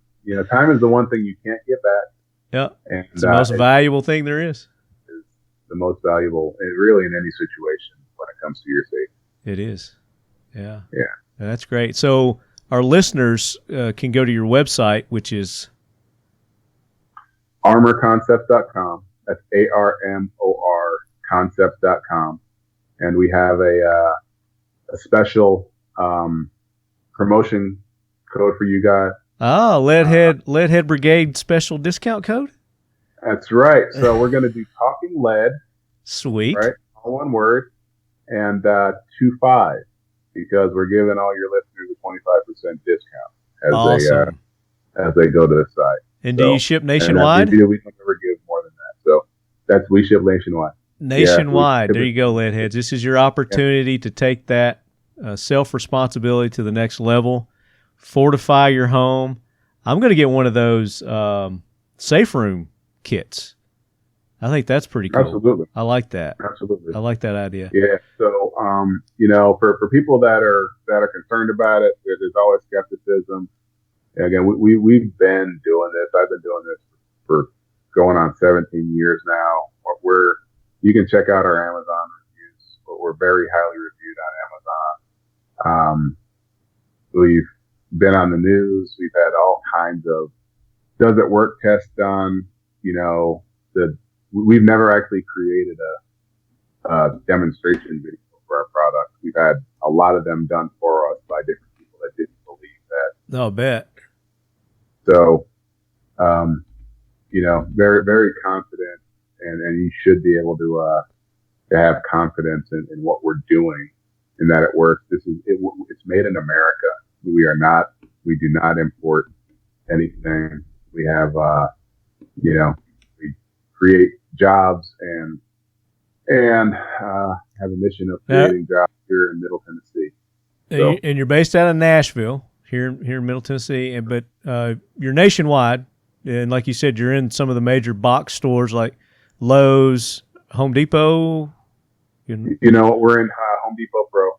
Time is the one thing you can't get back. Yeah, and it's the most valuable thing there is. Is the most valuable, really, in any situation when it comes to your safety. It is. Yeah. Yeah. That's great. So our listeners can go to your website, which is armorconcepts.com. That's ARMOR concepts.com. And we have a special promotion code for you guys. Oh, Leadhead Brigade special discount code? That's right. So we're going to do Talking Lead. Sweet. Right? All one word. And 25, because we're giving all your listeners a 25% discount as they go to the site. And do you ship nationwide? We don't ever give more than that. So we ship nationwide. Nationwide. There you go, Leadheads. This is your opportunity to take that self-responsibility to the next level. Fortify your home. I'm going to get one of those safe room kits. I think that's pretty cool. Absolutely. I like that. Absolutely. I like that idea. Yeah. So, for people that are concerned about it, there's always skepticism. And again, we've been doing this. I've been doing this for going on 17 years now. You can check out our Amazon reviews, but we're very highly reviewed on Amazon. We've been on the news. We've had all kinds of does it work tests done. We've never actually created a demonstration video for our product. We've had a lot of them done for us by different people that didn't believe that. No, I bet. So, very, very confident, and you should be able to have confidence in what we're doing and that it works. It's made in America. We do not import anything. We have, we create jobs and have a mission of creating jobs here in Middle Tennessee. So, and you're based out of Nashville, here in Middle Tennessee, but you're nationwide. And like you said, you're in some of the major box stores like Lowe's, Home Depot. We're in Home Depot Pro.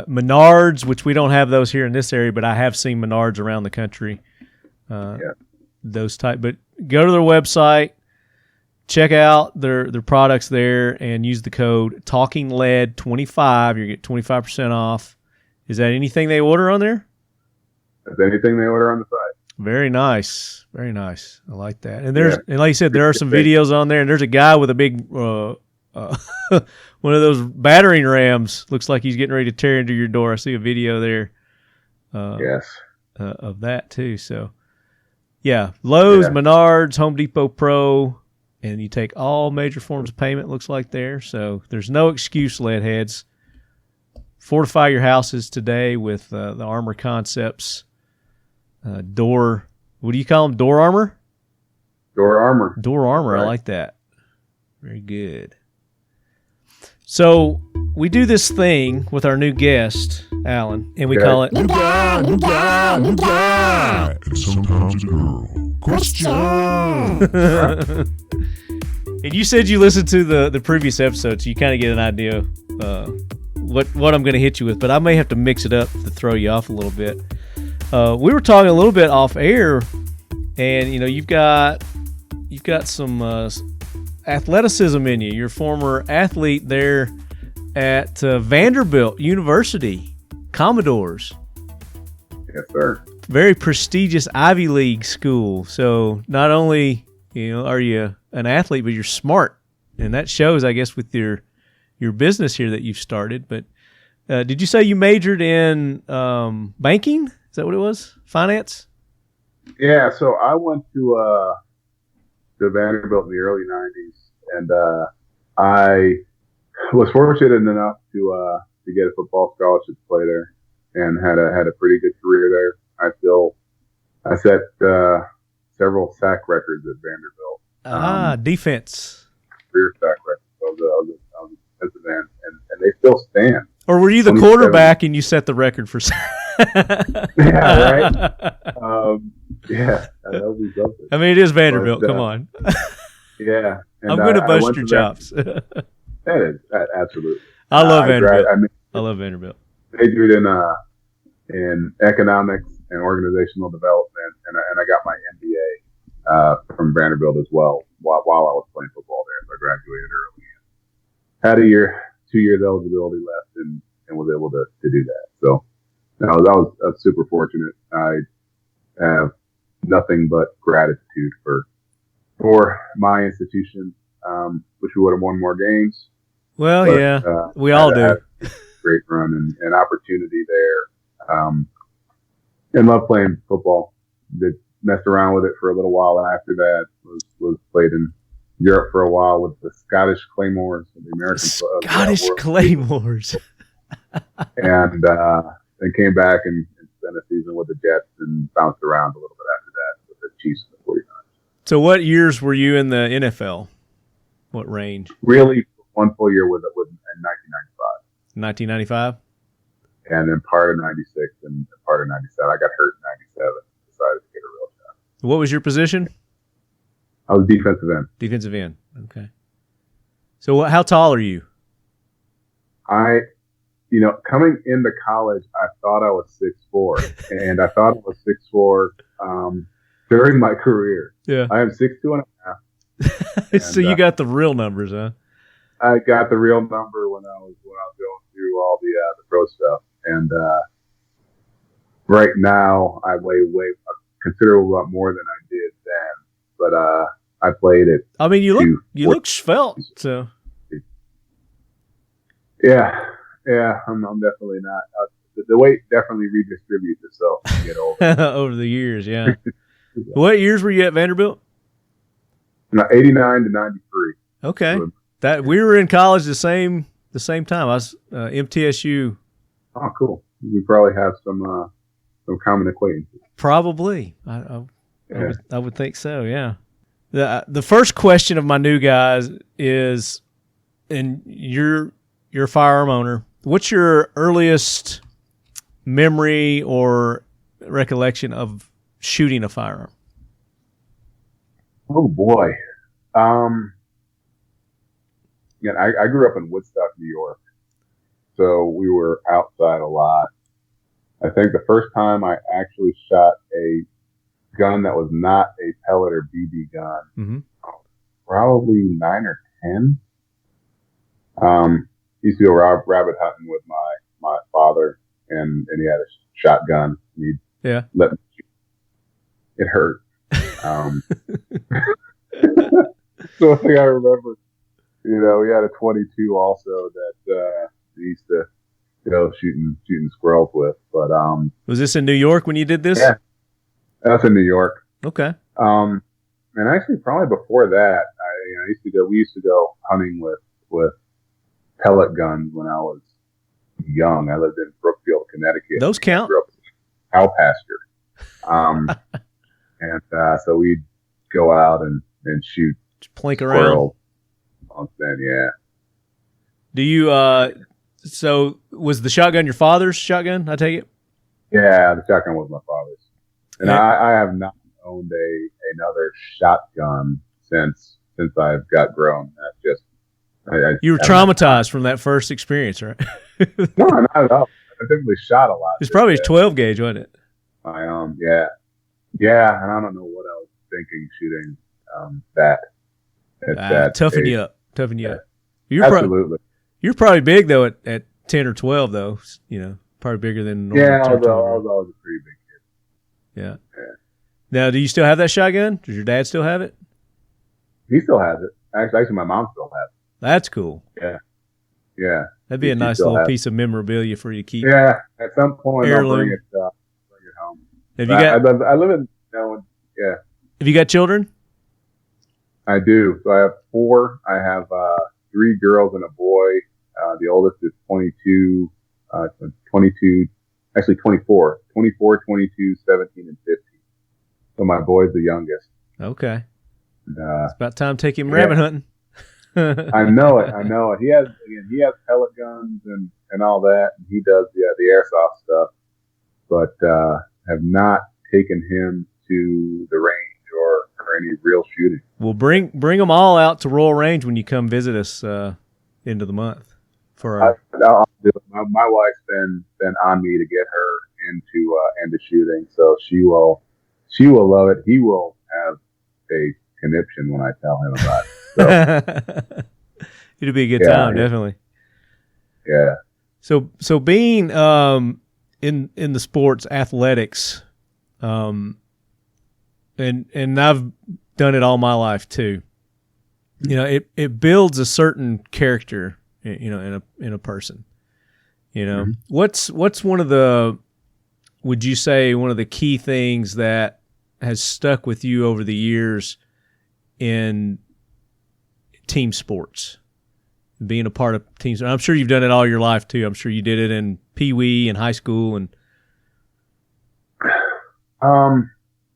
Menards, which we don't have those here in this area, but I have seen Menards around the country. Those type. But go to their website, check out their products there, and use the code TalkingLead25. You get 25% off. Is that anything they order on there? That's anything they order on the site. Very nice. Very nice. I like that. And and like you said, there are some videos on there, and there's a guy with a big one of those battering rams. Looks like he's getting ready to tear into your door. I see a video there. Of that too. So, Lowe's, Menards, Home Depot Pro, and you take all major forms of payment. Looks like there. So there's no excuse, Leadheads. Fortify your houses today with the Armor Concepts door. What do you call them? Door armor? Door armor. Door armor. Right. I like that. Very good. So we do this thing with our new guest, Alan, and we call it New guy. And sometimes a girl. Question. And you said you listened to the previous episode, so you kind of get an idea what I'm going to hit you with, but I may have to mix it up to throw you off a little bit. We were talking a little bit off air, and you've got some athleticism in you. You're a former athlete there at Vanderbilt University, Commodores. Yes, sir. Very prestigious Ivy League school. So not only are you an athlete, but you're smart, and that shows, I guess, with your business here that you've started. But did you say you majored in banking? Is that what it was? Finance? Yeah. So I went to Vanderbilt in the early '90s, and I was fortunate enough to get a football scholarship to play there, and had a pretty good career there. I set several sack records at Vanderbilt. Defense. Career sack records. I was a defensive end, and they still stand. Or were you the quarterback and you set the record for? Yeah, right. Yeah, that would be something. I mean, it is Vanderbilt. Come on. Yeah, I'm going to bust your chops. That is absolutely. I love Vanderbilt. I love Vanderbilt. Majored in economics and organizational development, and I got my MBA from Vanderbilt as well while I was playing football there. So I graduated early. Had 2 years eligibility left, and was able to do that. So I was super fortunate. I have nothing but gratitude for my institution. Wish we would have won more games. Well, but, yeah, we all do. Great run and opportunity there. And love playing football. Did messed around with it for a little while after that. Was played in Europe for a while with the Scottish Claymores, the American Scottish Claymores. And then came back and spent a season with the Jets and bounced around a little bit after that with the Chiefs and the 49ers. So what years were you in the NFL? What range? Really, one full year with in 1995. 1995? And then part of 96 and part of 97. I got hurt in 97. Decided to get a real shot. What was your position? I was defensive end. Defensive end. Okay. So how tall are you? Coming into college, I thought I was 6'4", and I thought I was 6'4" during my career. Yeah. I am 6'2" and So you got the real numbers, huh? I got the real number when I was going through all the pro stuff, and right now I weigh a considerable lot more than I did then. But I played it. I mean, you look svelte. So yeah, I'm definitely not. The weight definitely redistributes itself as you get older. Over the years, yeah. What years were you at Vanderbilt? 89 to 93. Okay, that we were in college the same time. I was MTSU. Oh, cool. We probably have some common acquaintances. Probably, I would think so. Yeah. The first question of my new guys is, and you're a firearm owner. What's your earliest memory or recollection of shooting a firearm? Oh boy. I grew up in Woodstock, New York, so we were outside a lot. I think the first time I actually shot a gun that was not a pellet or BB gun, probably 9 or 10. Used to go rabbit hunting with my father, and he had a shotgun. He'd let me shoot. It hurt. So I think I remember, we had a 22 also that we used to go shooting squirrels with. But was this in New York when you did this? Yeah, that's in New York. Okay. And actually, probably before that, we used to go hunting with pellet guns when I was young. I lived in Brookfield, Connecticut. Those count. Grew up in a cow pasture. And so we'd go out and shoot. Just plink around. Then, yeah. Do you? So was the shotgun your father's shotgun? I take it. Yeah, the shotgun was my father's, and I have not owned another shotgun since I've got grown. That's just. You were traumatized from that first experience, right? No, not at all. I typically shot a lot. It's probably a 12 gauge, wasn't it? Yeah, yeah, and I don't know what I was thinking shooting that at that Toughen age. you up. Toughen you Yeah, up. absolutely. You're probably big though at 10 or 12 though. Probably bigger than normal Yeah, I was 10 or 12 year old. always a pretty big kid. Yeah. Yeah. Now, do you still have that shotgun? Does your dad still have it? He still has it. Actually, my mom still has That's cool. it. Yeah, yeah. That'd be a She nice still little has piece of memorabilia for you to keep. it. Yeah, at some point I'll Heirloom. bring it home. Have you got I live in yeah. Have you got children? I do. So I have 4. I have 3 girls and a boy. The oldest is 22, 22, actually 24, 22, 17, and 15. So my boy's the youngest. Okay. And, It's about time to take him rabbit hunting. I know it. He has pellet guns and all that. And he does the airsoft stuff, but have not taken him to the range or any real shooting. Well, bring them all out to Royal Range when you come visit us end of the month. I'll do it. My wife's been on me to get her into shooting, so she will love it. He will have a conniption when I tell him about it. So, it'll be a good time, definitely. Yeah. So being in the sports athletics, and I've done it all my life too. It builds a certain character, in a person. Mm-hmm. What's one of the, would you say, one of the key things that has stuck with you over the years in team sports, being a part of teams? I'm sure you've done it all your life too. I'm sure you did it in Pee Wee and high school. And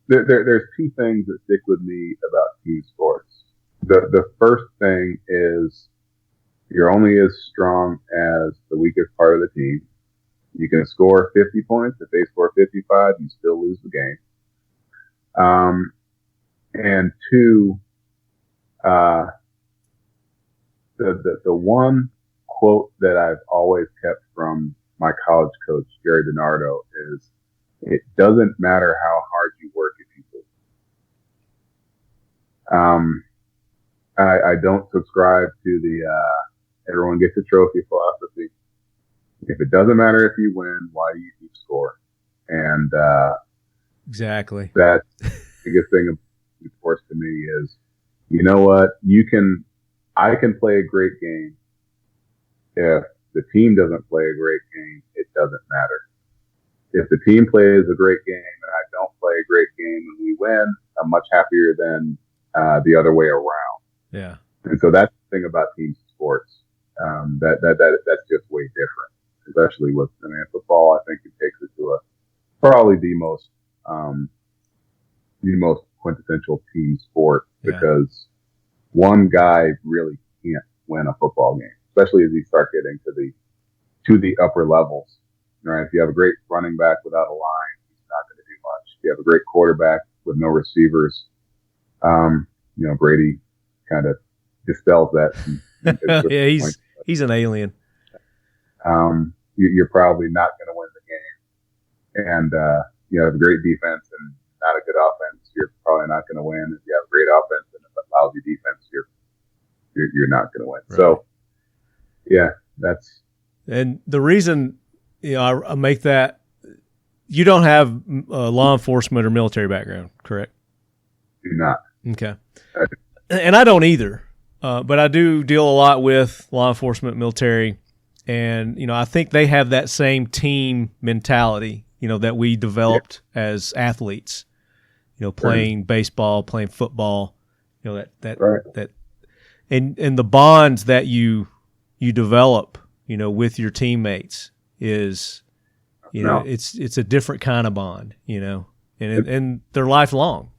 there's 2 things that stick with me about team sports. The first thing is you're only as strong as the weakest part of the team. You can score 50 points. If they score 55, you still lose the game. And 2, the one quote that I've always kept from my college coach, Jerry DiNardo, is, it doesn't matter how hard you work if you lose. I don't subscribe to the everyone gets a trophy philosophy. If it doesn't matter if you win, why do you keep score? And exactly, that's the biggest thing of sports to me is, you know what, I can play a great game. If the team doesn't play a great game, it doesn't matter. If the team plays a great game and I don't play a great game and we win, I'm much happier than the other way around. Yeah. And so that's the thing about team sports. That's just way different, especially with football. I think it takes it to probably the most quintessential team sport, because one guy really can't win a football game, especially as you start getting to the upper levels. Right? If you have a great running back without a line, he's not going to do much. If you have a great quarterback with no receivers, Brady kind of dispels that. Yeah, he's an alien. You're probably not going to win the game. And you have a great defense and not a good offense, you're probably not going to win. If you have a great offense and a lousy defense, you're not going to win. Right. So, yeah, that's. And the reason I make that, you don't have a law enforcement or military background, correct? Do not. Okay. And I don't either. But I do deal a lot with law enforcement, military, and I think they have that same team mentality, that we developed as athletes, playing baseball, playing football, that and the bonds that you develop, with your teammates is, it's a different kind of bond, and they're lifelong.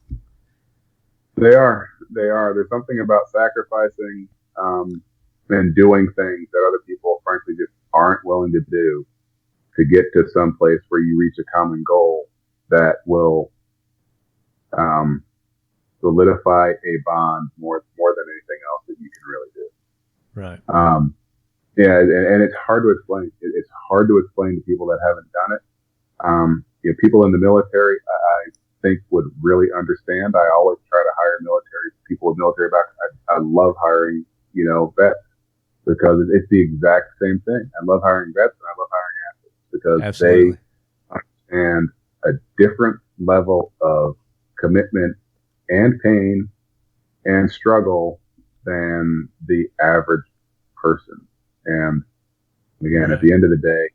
They are. There's something about sacrificing and doing things that other people, frankly, just aren't willing to do to get to some place where you reach a common goal that will solidify a bond more than anything else that you can really do. Right. Yeah, and it's hard to explain. It's hard to explain to people that haven't done it. people in the military, I think would really understand. I always try to hire people with military background. I love hiring, vets because it's the exact same thing. I love hiring vets and I love hiring athletes because Absolutely. they understand a different level of commitment and pain and struggle than the average person. And again, at the end of the day,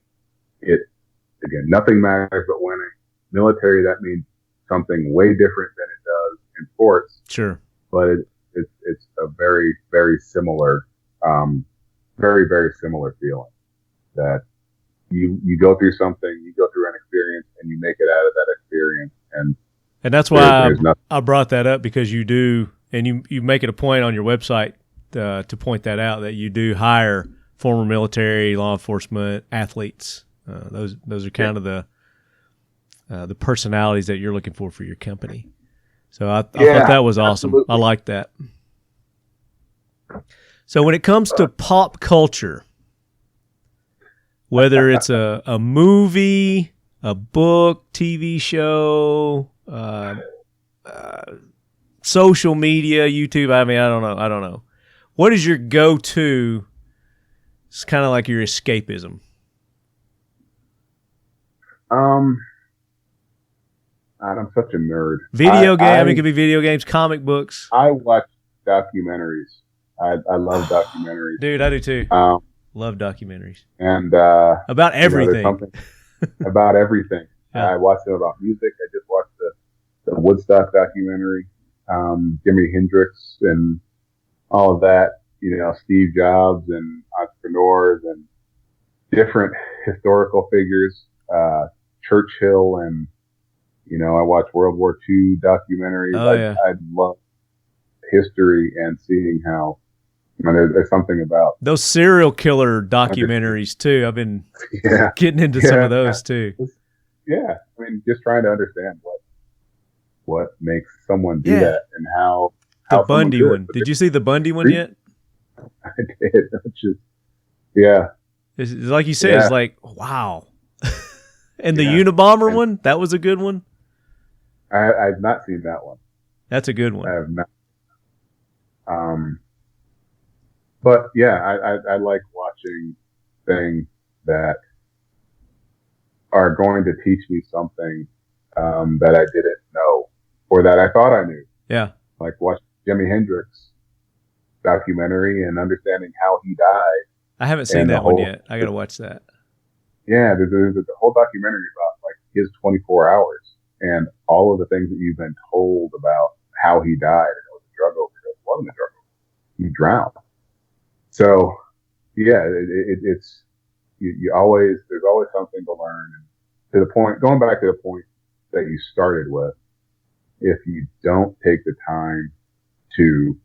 nothing matters but winning. Military, that means something way different than it does in sports. Sure. But it's a very, very similar, very, very similar feeling that you go through something, you go through an experience, and you make it out of that experience. And that's why I brought that up, because you do, and you make it a point on your website to point that out, that you do hire former military, law enforcement, athletes. Those are kind of the personalities that you're looking for your company. So I thought that was awesome. Absolutely. I like that. So when it comes to pop culture, whether it's a movie, a book, TV show, social media, YouTube, I don't know. What is your go-to? It's kind of like your escapism. I'm such a nerd. Video game. It could be video games, comic books. I watch documentaries. I love documentaries. Dude, I do too. Love documentaries. And about everything. About everything. Yeah. I watched them about music. I just watched the Woodstock documentary, Jimi Hendrix and all of that. Steve Jobs and entrepreneurs and different historical figures. Churchill and I watch World War II documentaries. I love history and seeing how there's something about those serial killer documentaries too. I've been getting into some of those too. Yeah, just trying to understand what makes someone do that and how the Bundy one. Did you see the Bundy one yet? I did. It's like you said. It's like, wow. And the Unabomber one, that was a good one. I've not seen that one. That's a good one. I have not. But I like watching things that are going to teach me something that I didn't know or that I thought I knew. Yeah. Like watching Jimi Hendrix documentary and understanding how he died. I haven't seen that one yet. I got to watch that. Yeah, there's a whole documentary about like his 24 hours and all of the things that you've been told about how he died. And it was a drug overdose. It wasn't a drug overdose. He drowned. So, it's there's always something to learn. And going back to the point that you started with, if you don't take the time to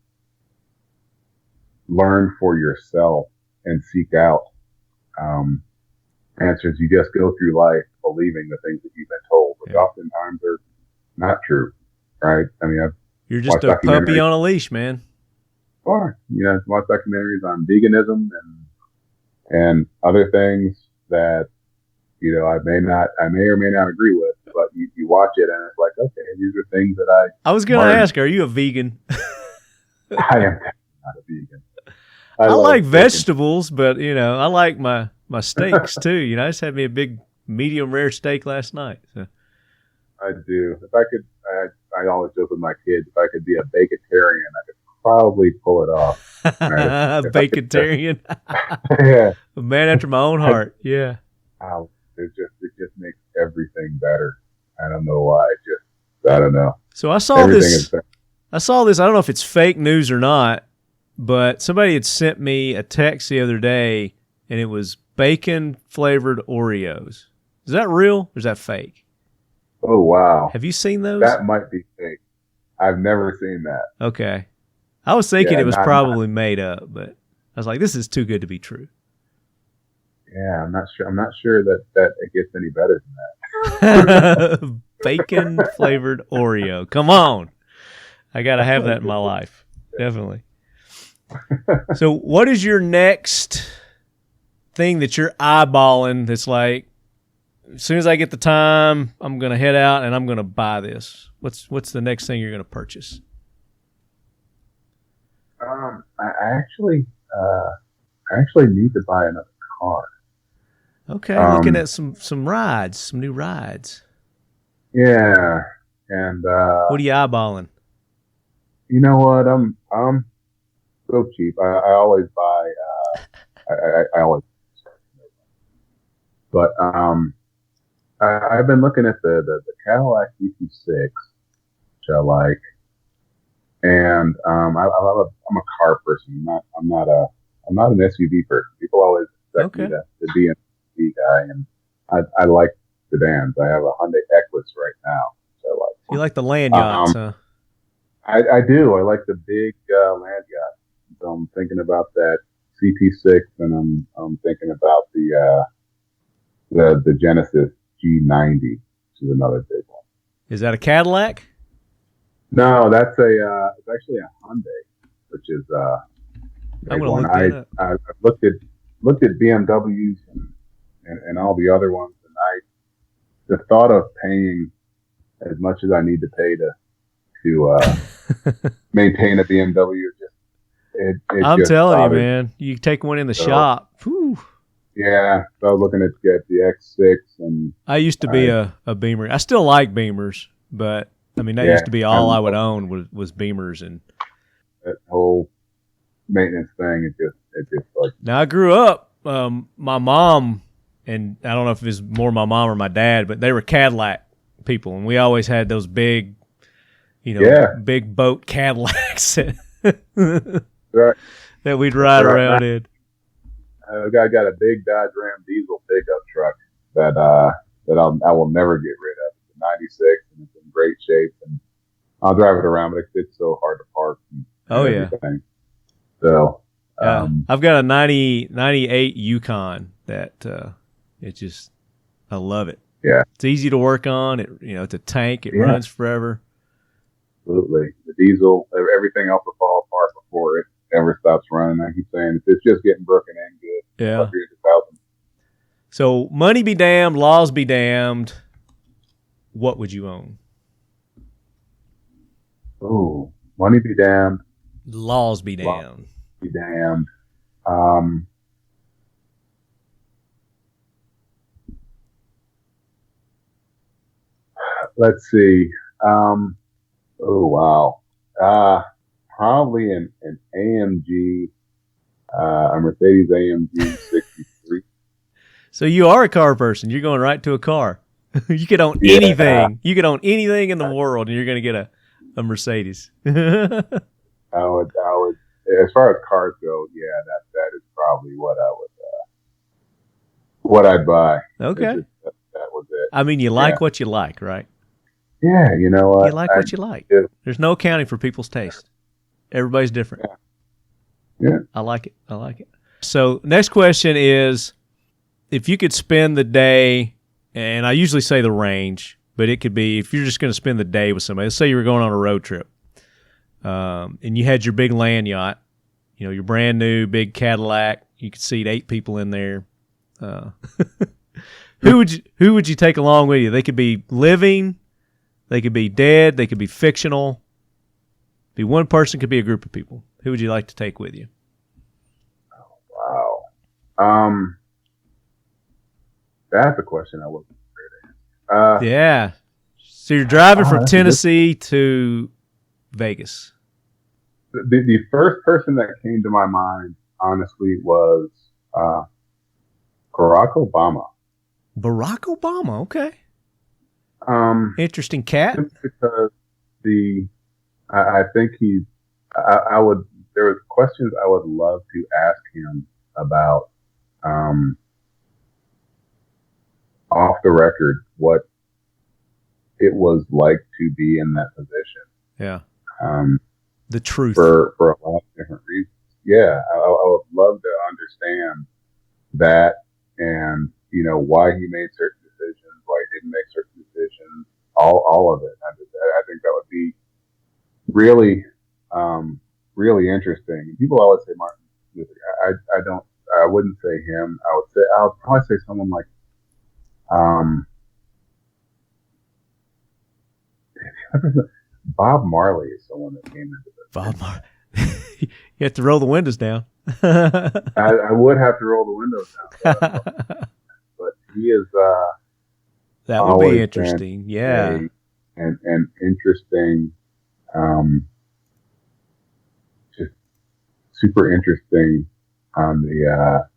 learn for yourself and seek out answers, you just go through life believing the things that you've been told, which oftentimes are not true, right? You're just a puppy on a leash, man. Or watch documentaries on veganism and other things that I may or may not agree with, but you watch it and it's like, okay, these are things that I was going to ask, are you a vegan? I am not a vegan. I like vegetables, but I like my steaks too. I just had me a big medium rare steak last night. So. I do. If I could, I always joke with my kids, if I could be a vegetarian, I could probably pull it off. Right? Vegetarian. Yeah. A man after my own heart. Yeah. It just makes everything better. I don't know why. I don't know. So I saw this. I don't know if it's fake news or not, but somebody had sent me a text the other day, and it was bacon-flavored Oreos. Is that real or is that fake? Oh, wow. Have you seen those? That might be fake. I've never seen that. Okay. I was thinking it was probably made up, but I was like, this is too good to be true. Yeah, I'm not sure that it gets any better than that. Bacon-flavored Oreo. Come on. I got to have that in my life. Definitely. So what is your next thing that you're eyeballing that's like, as soon as I get the time, I'm going to head out and I'm going to buy this? What's the next thing you're going to purchase? I actually need to buy another car. Okay, looking at some rides, some new rides. Yeah, and what are you eyeballing? You know what? I'm so cheap. I always buy. I always. But I've been looking at the Cadillac ET6, which I like, and I'm a car person. I'm not an SUV person. People always expect me to be an SUV guy, and I like sedans. I have a Hyundai Equus right now. So I like. You like the land yachts, huh? I do. I like the big land yacht. So I'm thinking about that CT6, and I'm thinking about the Genesis G90, which is another big one. Is that a Cadillac? No, that's it's actually a Hyundai, which is I'm gonna look that up. I looked at BMWs and all the other ones, and the thought of paying as much as I need to pay to maintain a BMW, I'm telling you, man, you take one in the shop. Whew. Yeah, so I was looking at the X6, and I used to be a Beamer. I still like Beamers, but I mean that used to be all I would own was Beamers, and that whole maintenance thing. It just like. Now I grew up. My mom, and I don't know if it was more my mom or my dad, but they were Cadillac people, and we always had those big, big boat Cadillacs right. that we'd ride around in. I got a big Dodge Ram diesel pickup truck that I will never get rid of. It's a '96 and it's in great shape, and I'll drive it around, but it's so hard to park. And everything. So I've got a 98 Yukon that I love it. Yeah, it's easy to work on. It's a tank. It runs forever. Absolutely, the diesel, everything else will fall apart before it ever stops running. I keep saying it's just getting broken in good. Yeah. So money be damned, laws be damned. What would you own? Oh, money be damned. Laws be damned. Be damned. Let's see. Oh wow. Probably an AMG, a Mercedes AMG 63. So you are a car person. You're going right to a car. You could own anything. You could own anything in the world, and you're going to get a Mercedes. I would. As far as cars go, that is probably what I'd buy. Okay. That was it. I mean, you like what you like, right? Yeah, you know what? You like what you like. Yeah. There's no accounting for people's taste. Everybody's different. Yeah. I like it. So next question is, if you could spend the day, and I usually say the range, but it could be if you're just going to spend the day with somebody. Let's say you were going on a road trip, and you had your big land yacht, your brand new big Cadillac. You could seat 8 people in there. Who would you take along with you? They could be living, they could be dead, they could be fictional. Be one person, could be a group of people. Who would you like to take with you? Wow. That's a question I wasn't prepared to answer. Yeah. So you're driving from Tennessee to Vegas. The first person that came to my mind, honestly, was Barack Obama. Barack Obama, okay. Interesting cat. Just because I think I would. There was questions I would love to ask him about, off the record, what it was like to be in that position. Yeah. The truth. For a lot of different reasons. Yeah, I would love to understand that, and why he made certain decisions, why he didn't make certain decisions, all of it. I think that would be really, really interesting. People always say Martin Luther. I wouldn't say him. I would probably say someone like Um, Bob Marley is someone that came into this. Bob Marley. You have to roll the windows down. I would have to roll the windows down, but he is. That would be interesting. Yeah, and interesting. Just super interesting on the.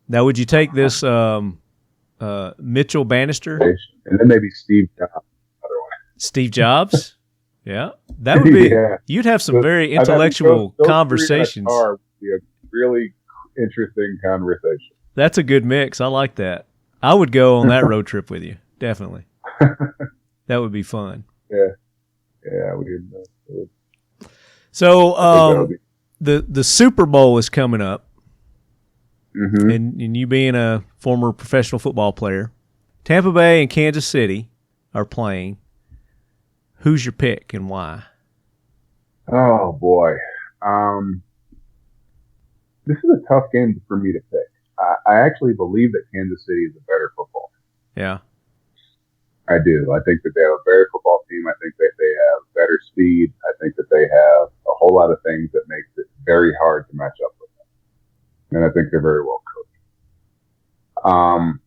Now, would you take this Mitchell Bannister? And then maybe Steve Jobs. Steve Jobs? Yeah. That would be, Yeah. You'd have some very intellectual conversations. Would be a really interesting conversation. That's a good mix. I like that. I would go on that road trip with you. Definitely. That would be fun. Yeah. Yeah. We did. So, the Super Bowl is coming up. Mm-hmm. And you being a former professional football player, Tampa Bay and Kansas City are playing. Who's your pick and why? Oh boy, this is a tough game for me to pick. I actually believe that Kansas City is a better football team. Yeah, I do. I think that they have a better football team. I think that they have better speed. I think that they have a whole lot of things that makes it very hard to match up with them. And I think they're very well coached.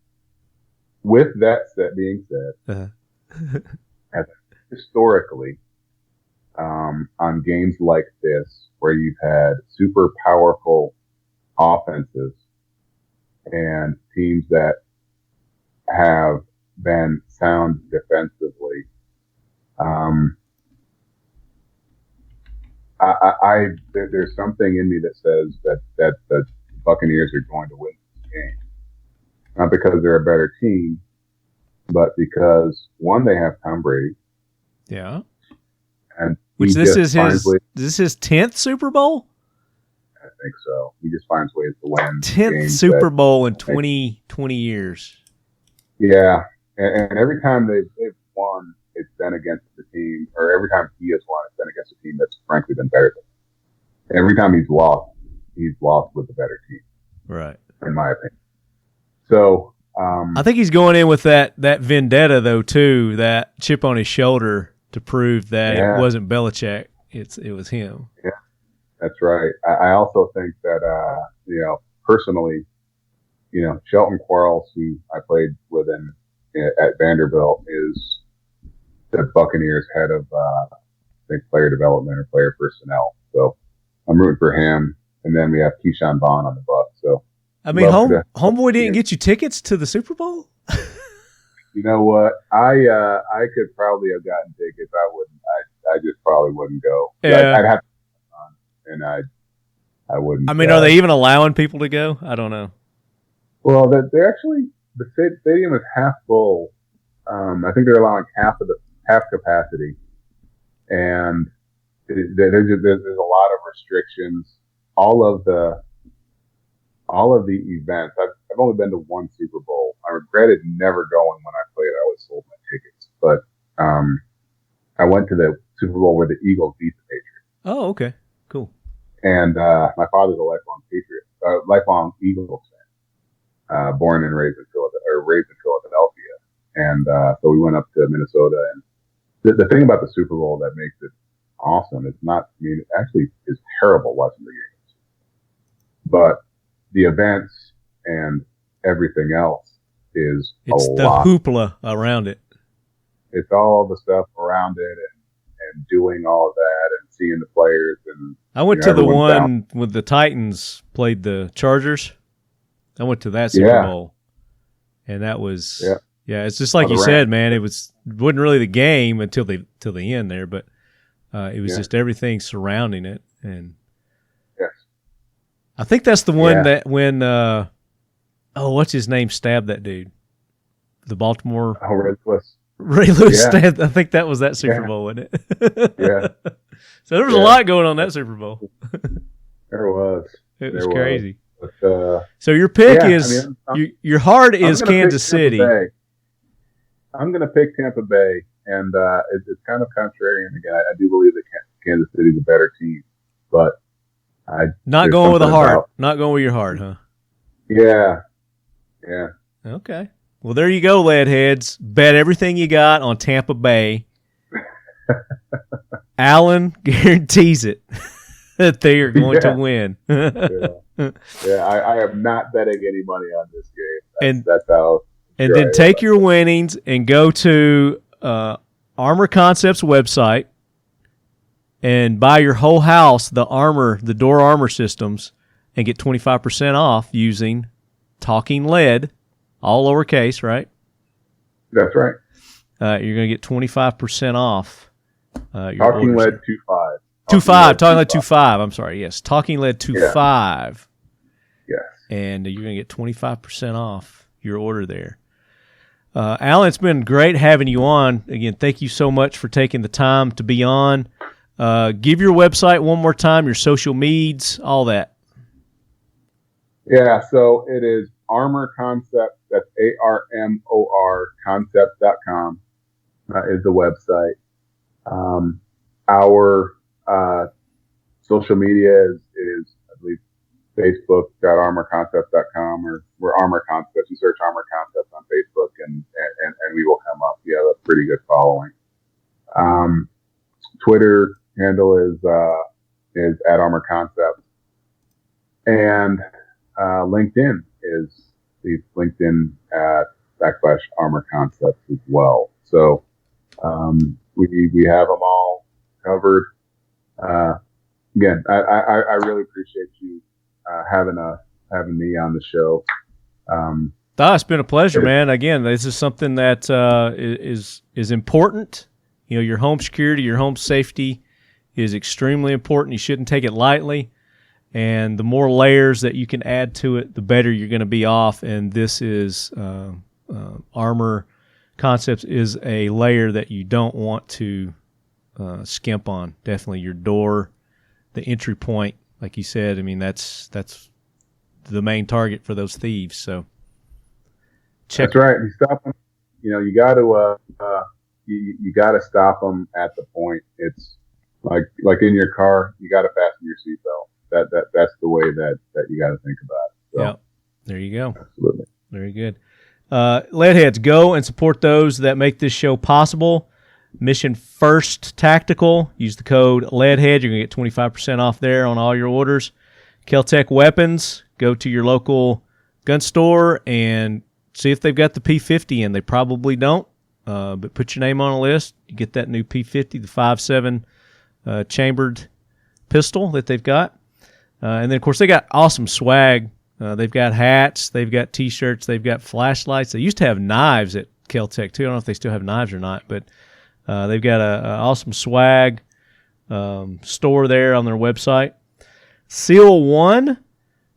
With that being said, historically, on games like this, where you've had super powerful offenses and teams that have been sound defensively, there's something in me that says that the Buccaneers are going to win this game. Not because they're a better team, but because one, they have Tom Brady. Yeah. And which this is his 10th Super Bowl? I think so. He just finds ways to win. 10th Super Bowl in 20 years. Yeah. And every time they've won, it's been against the team, or every time he has won, it's been against a team that's frankly been better than him. Every time he's lost with a better team. Right. In my opinion. So I think he's going in with that vendetta though too, that chip on his shoulder to prove that it wasn't Belichick, it was him. Yeah, that's right. I also think that personally, Shelton Quarles, who I played with him at Vanderbilt, is the Buccaneers head of I think player development or player personnel. So I'm rooting for him, and then we have Keyshawn Vaughn on the Bucs. So. I mean, homeboy didn't get you tickets to the Super Bowl? You know what? I could probably have gotten tickets. I wouldn't. I just probably wouldn't go. Yeah. I'd have to, and I wouldn't. I mean, are they even allowing people to go? I don't know. Well, they're actually, the stadium is half full. I think they're allowing half capacity, and there's a lot of restrictions. All of the events. I've only been to one Super Bowl. I regretted never going when I played. I always sold my tickets, but I went to the Super Bowl where the Eagles beat the Patriots. Oh, okay, cool. And my father's a lifelong Eagles fan, born and raised in Philadelphia, and so we went up to Minnesota. And the thing about the Super Bowl that makes it awesome, it actually is terrible watching the games, but the events and everything else is it's a the lot. Hoopla around it. It's all the stuff around it and doing all of that and seeing the players. And I went to the one with the Titans played the Chargers. I went to that Super Bowl, and that was it's just like you said, man. It wasn't really the game until the end there, but it was just everything surrounding it. And I think that's the one that when what's his name stabbed that dude, the Baltimore. Ray Lewis stabbed. I think that was that Super Bowl, wasn't it? Yeah. So there was a lot going on that Super Bowl. There was. It was crazy. But, so your pick is your heart is Kansas City. I'm going to pick Tampa Bay, and it's kind of contrarian. Again, I do believe that Kansas City is a better team, but not going with the heart. Not going with your heart, huh? Yeah. Yeah. Okay. Well, there you go, Leadheads. Bet everything you got on Tampa Bay. Alan guarantees it that they are going to win. I am not betting any money on this game. That's how. And then take your winnings and go to Armor Concepts website and buy your whole house the door armor systems, and get 25% off using Talking Lead, all lowercase, right? That's right. You're going to get 25% off. Talking Lead 25. 25. Talking Lead 25. I'm sorry. Yes. Talking Lead 25. Yes. And you're going to get 25% off your order there. Alan, it's been great having you on. Again, thank you so much for taking the time to be on. Give your website one more time, your social medias, all that. Yeah, so it is Armor Concept. That's ARMOR concept.com is the website. Our social media is I believe, facebook.armorconcepts.com, or we're Armor Concepts. You search Armor Concepts on Facebook and we will come up. We have a pretty good following. Twitter handle is at Armor Concepts, and LinkedIn is the LinkedIn at /Armor Concepts as well. So we have them all covered. Again, I really appreciate you having me on the show. It's been a pleasure, man. Again, this is something that is important. You know, your home security, your home safety is extremely important. You shouldn't take it lightly. And the more layers that you can add to it, the better you're going to be off. And this is Armor Concepts is a layer that you don't want to skimp on. Definitely your door, the entry point, like you said. I mean, that's the main target for those thieves. So check. That's right. You stop them. You know, you got to you got to stop them at the point. It's like in your car, you got to fasten your seatbelt. That's the way that you got to think about it. So, yeah, there you go. Absolutely. Very good. Leadheads, go and support those that make this show possible. Mission First Tactical. Use the code Leadhead. You're going to get 25% off there on all your orders. Kel-Tec Weapons. Go to your local gun store and see if they've got the P50 in. They probably don't, but put your name on a list. You get that new P50, the 5.7 chambered pistol that they've got. And then, of course, they got awesome swag. They've got hats. They've got T-shirts. They've got flashlights. They used to have knives at Kel-Tec, too. I don't know if they still have knives or not, but they've got an awesome swag store there on their website. Seal One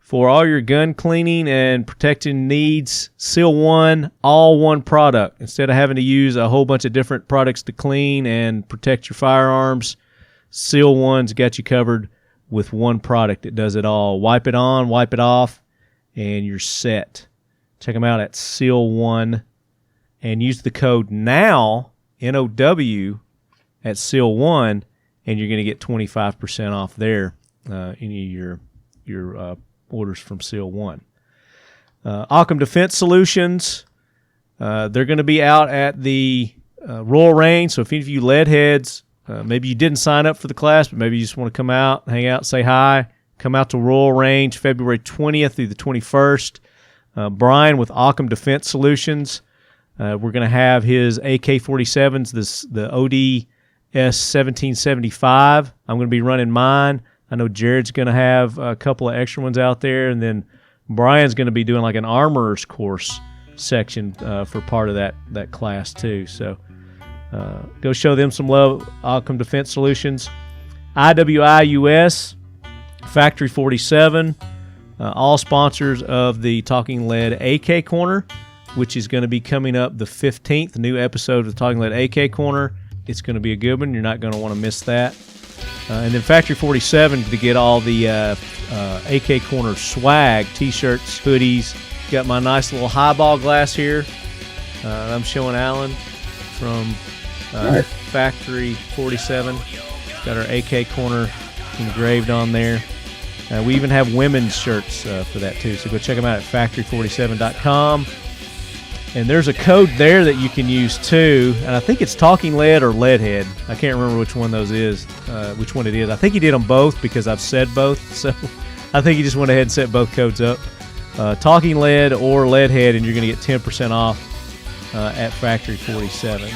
for all your gun cleaning and protecting needs. Seal One, all one product. Instead of having to use a whole bunch of different products to clean and protect your firearms, Seal One's got you covered with one product that does it all. Wipe it on, wipe it off, and you're set. Check them out at Seal One and use the code NOW, N-O-W, at Seal One, and you're going to get 25% off there. Any of your orders from Seal One. Occam Defense Solutions, they're going to be out at the Royal Range, so if any of you Leadheads, maybe you didn't sign up for the class, but maybe you just want to come out, hang out, say hi, come out to Royal Range February 20th through the 21st. Brian with Occam Defense Solutions, we're going to have his AK-47s, the ODS 1775. I'm going to be running mine. I know Jared's going to have a couple of extra ones out there, and then Brian's going to be doing like an armorer's course section for part of that class too. So go show them some love. Occam Defense Solutions, IWI US, Factory 47, all sponsors of the Talking Lead AK Corner, which is going to be coming up the 15th, the new episode of the Talking Lead AK Corner. It's going to be a good one. You're not going to want to miss that. And then Factory 47 to get all the AK Corner swag, T-shirts, hoodies. Got my nice little highball glass here. I'm showing Alan from nice. Factory 47. Got our AK Corner engraved on there. We even have women's shirts for that too. So go check them out at factory47.com. And there's a code there that you can use too. And I think it's Talking Lead or Leadhead. I can't remember which one those is, which one it is. I think he did them both because I've said both. So I think he just went ahead and set both codes up. Talking Lead or Leadhead, and you're going to get 10% off at Factory 47.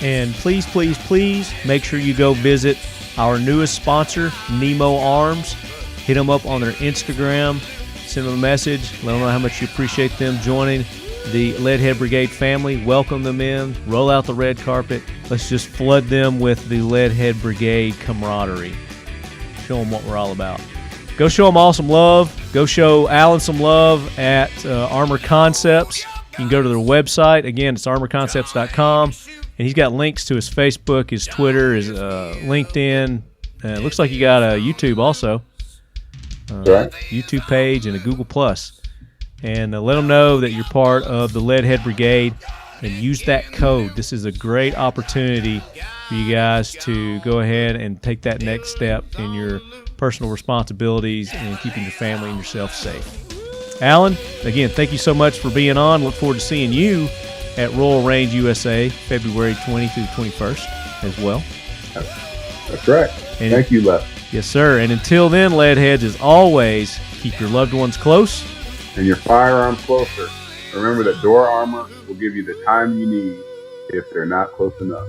And please, please, please make sure you go visit our newest sponsor, Nemo Arms. Hit them up on their Instagram. Send them a message. Let them know how much you appreciate them joining the Leadhead Brigade family. Welcome them in. Roll out the red carpet. Let's just flood them with the Leadhead Brigade camaraderie. Show them what we're all about. Go show them all some love. Go show Alan some love at Armor Concepts. You can go to their website. Again, it's armorconcepts.com. And he's got links to his Facebook, his Twitter, his LinkedIn. It looks like you got a YouTube also. Right. YouTube page and a Google+. And let them know that you're part of the Leadhead Brigade and use that code. This is a great opportunity for you guys to go ahead and take that next step in your personal responsibilities and keeping your family and yourself safe. Alan, again, thank you so much for being on. Look forward to seeing you at Royal Range USA, February 20 through 21st as well. That's right. And thank you, Les. Yes, sir. And until then, Leadheads, as always, keep your loved ones close and your firearms closer. Remember that door armor will give you the time you need if they're not close enough.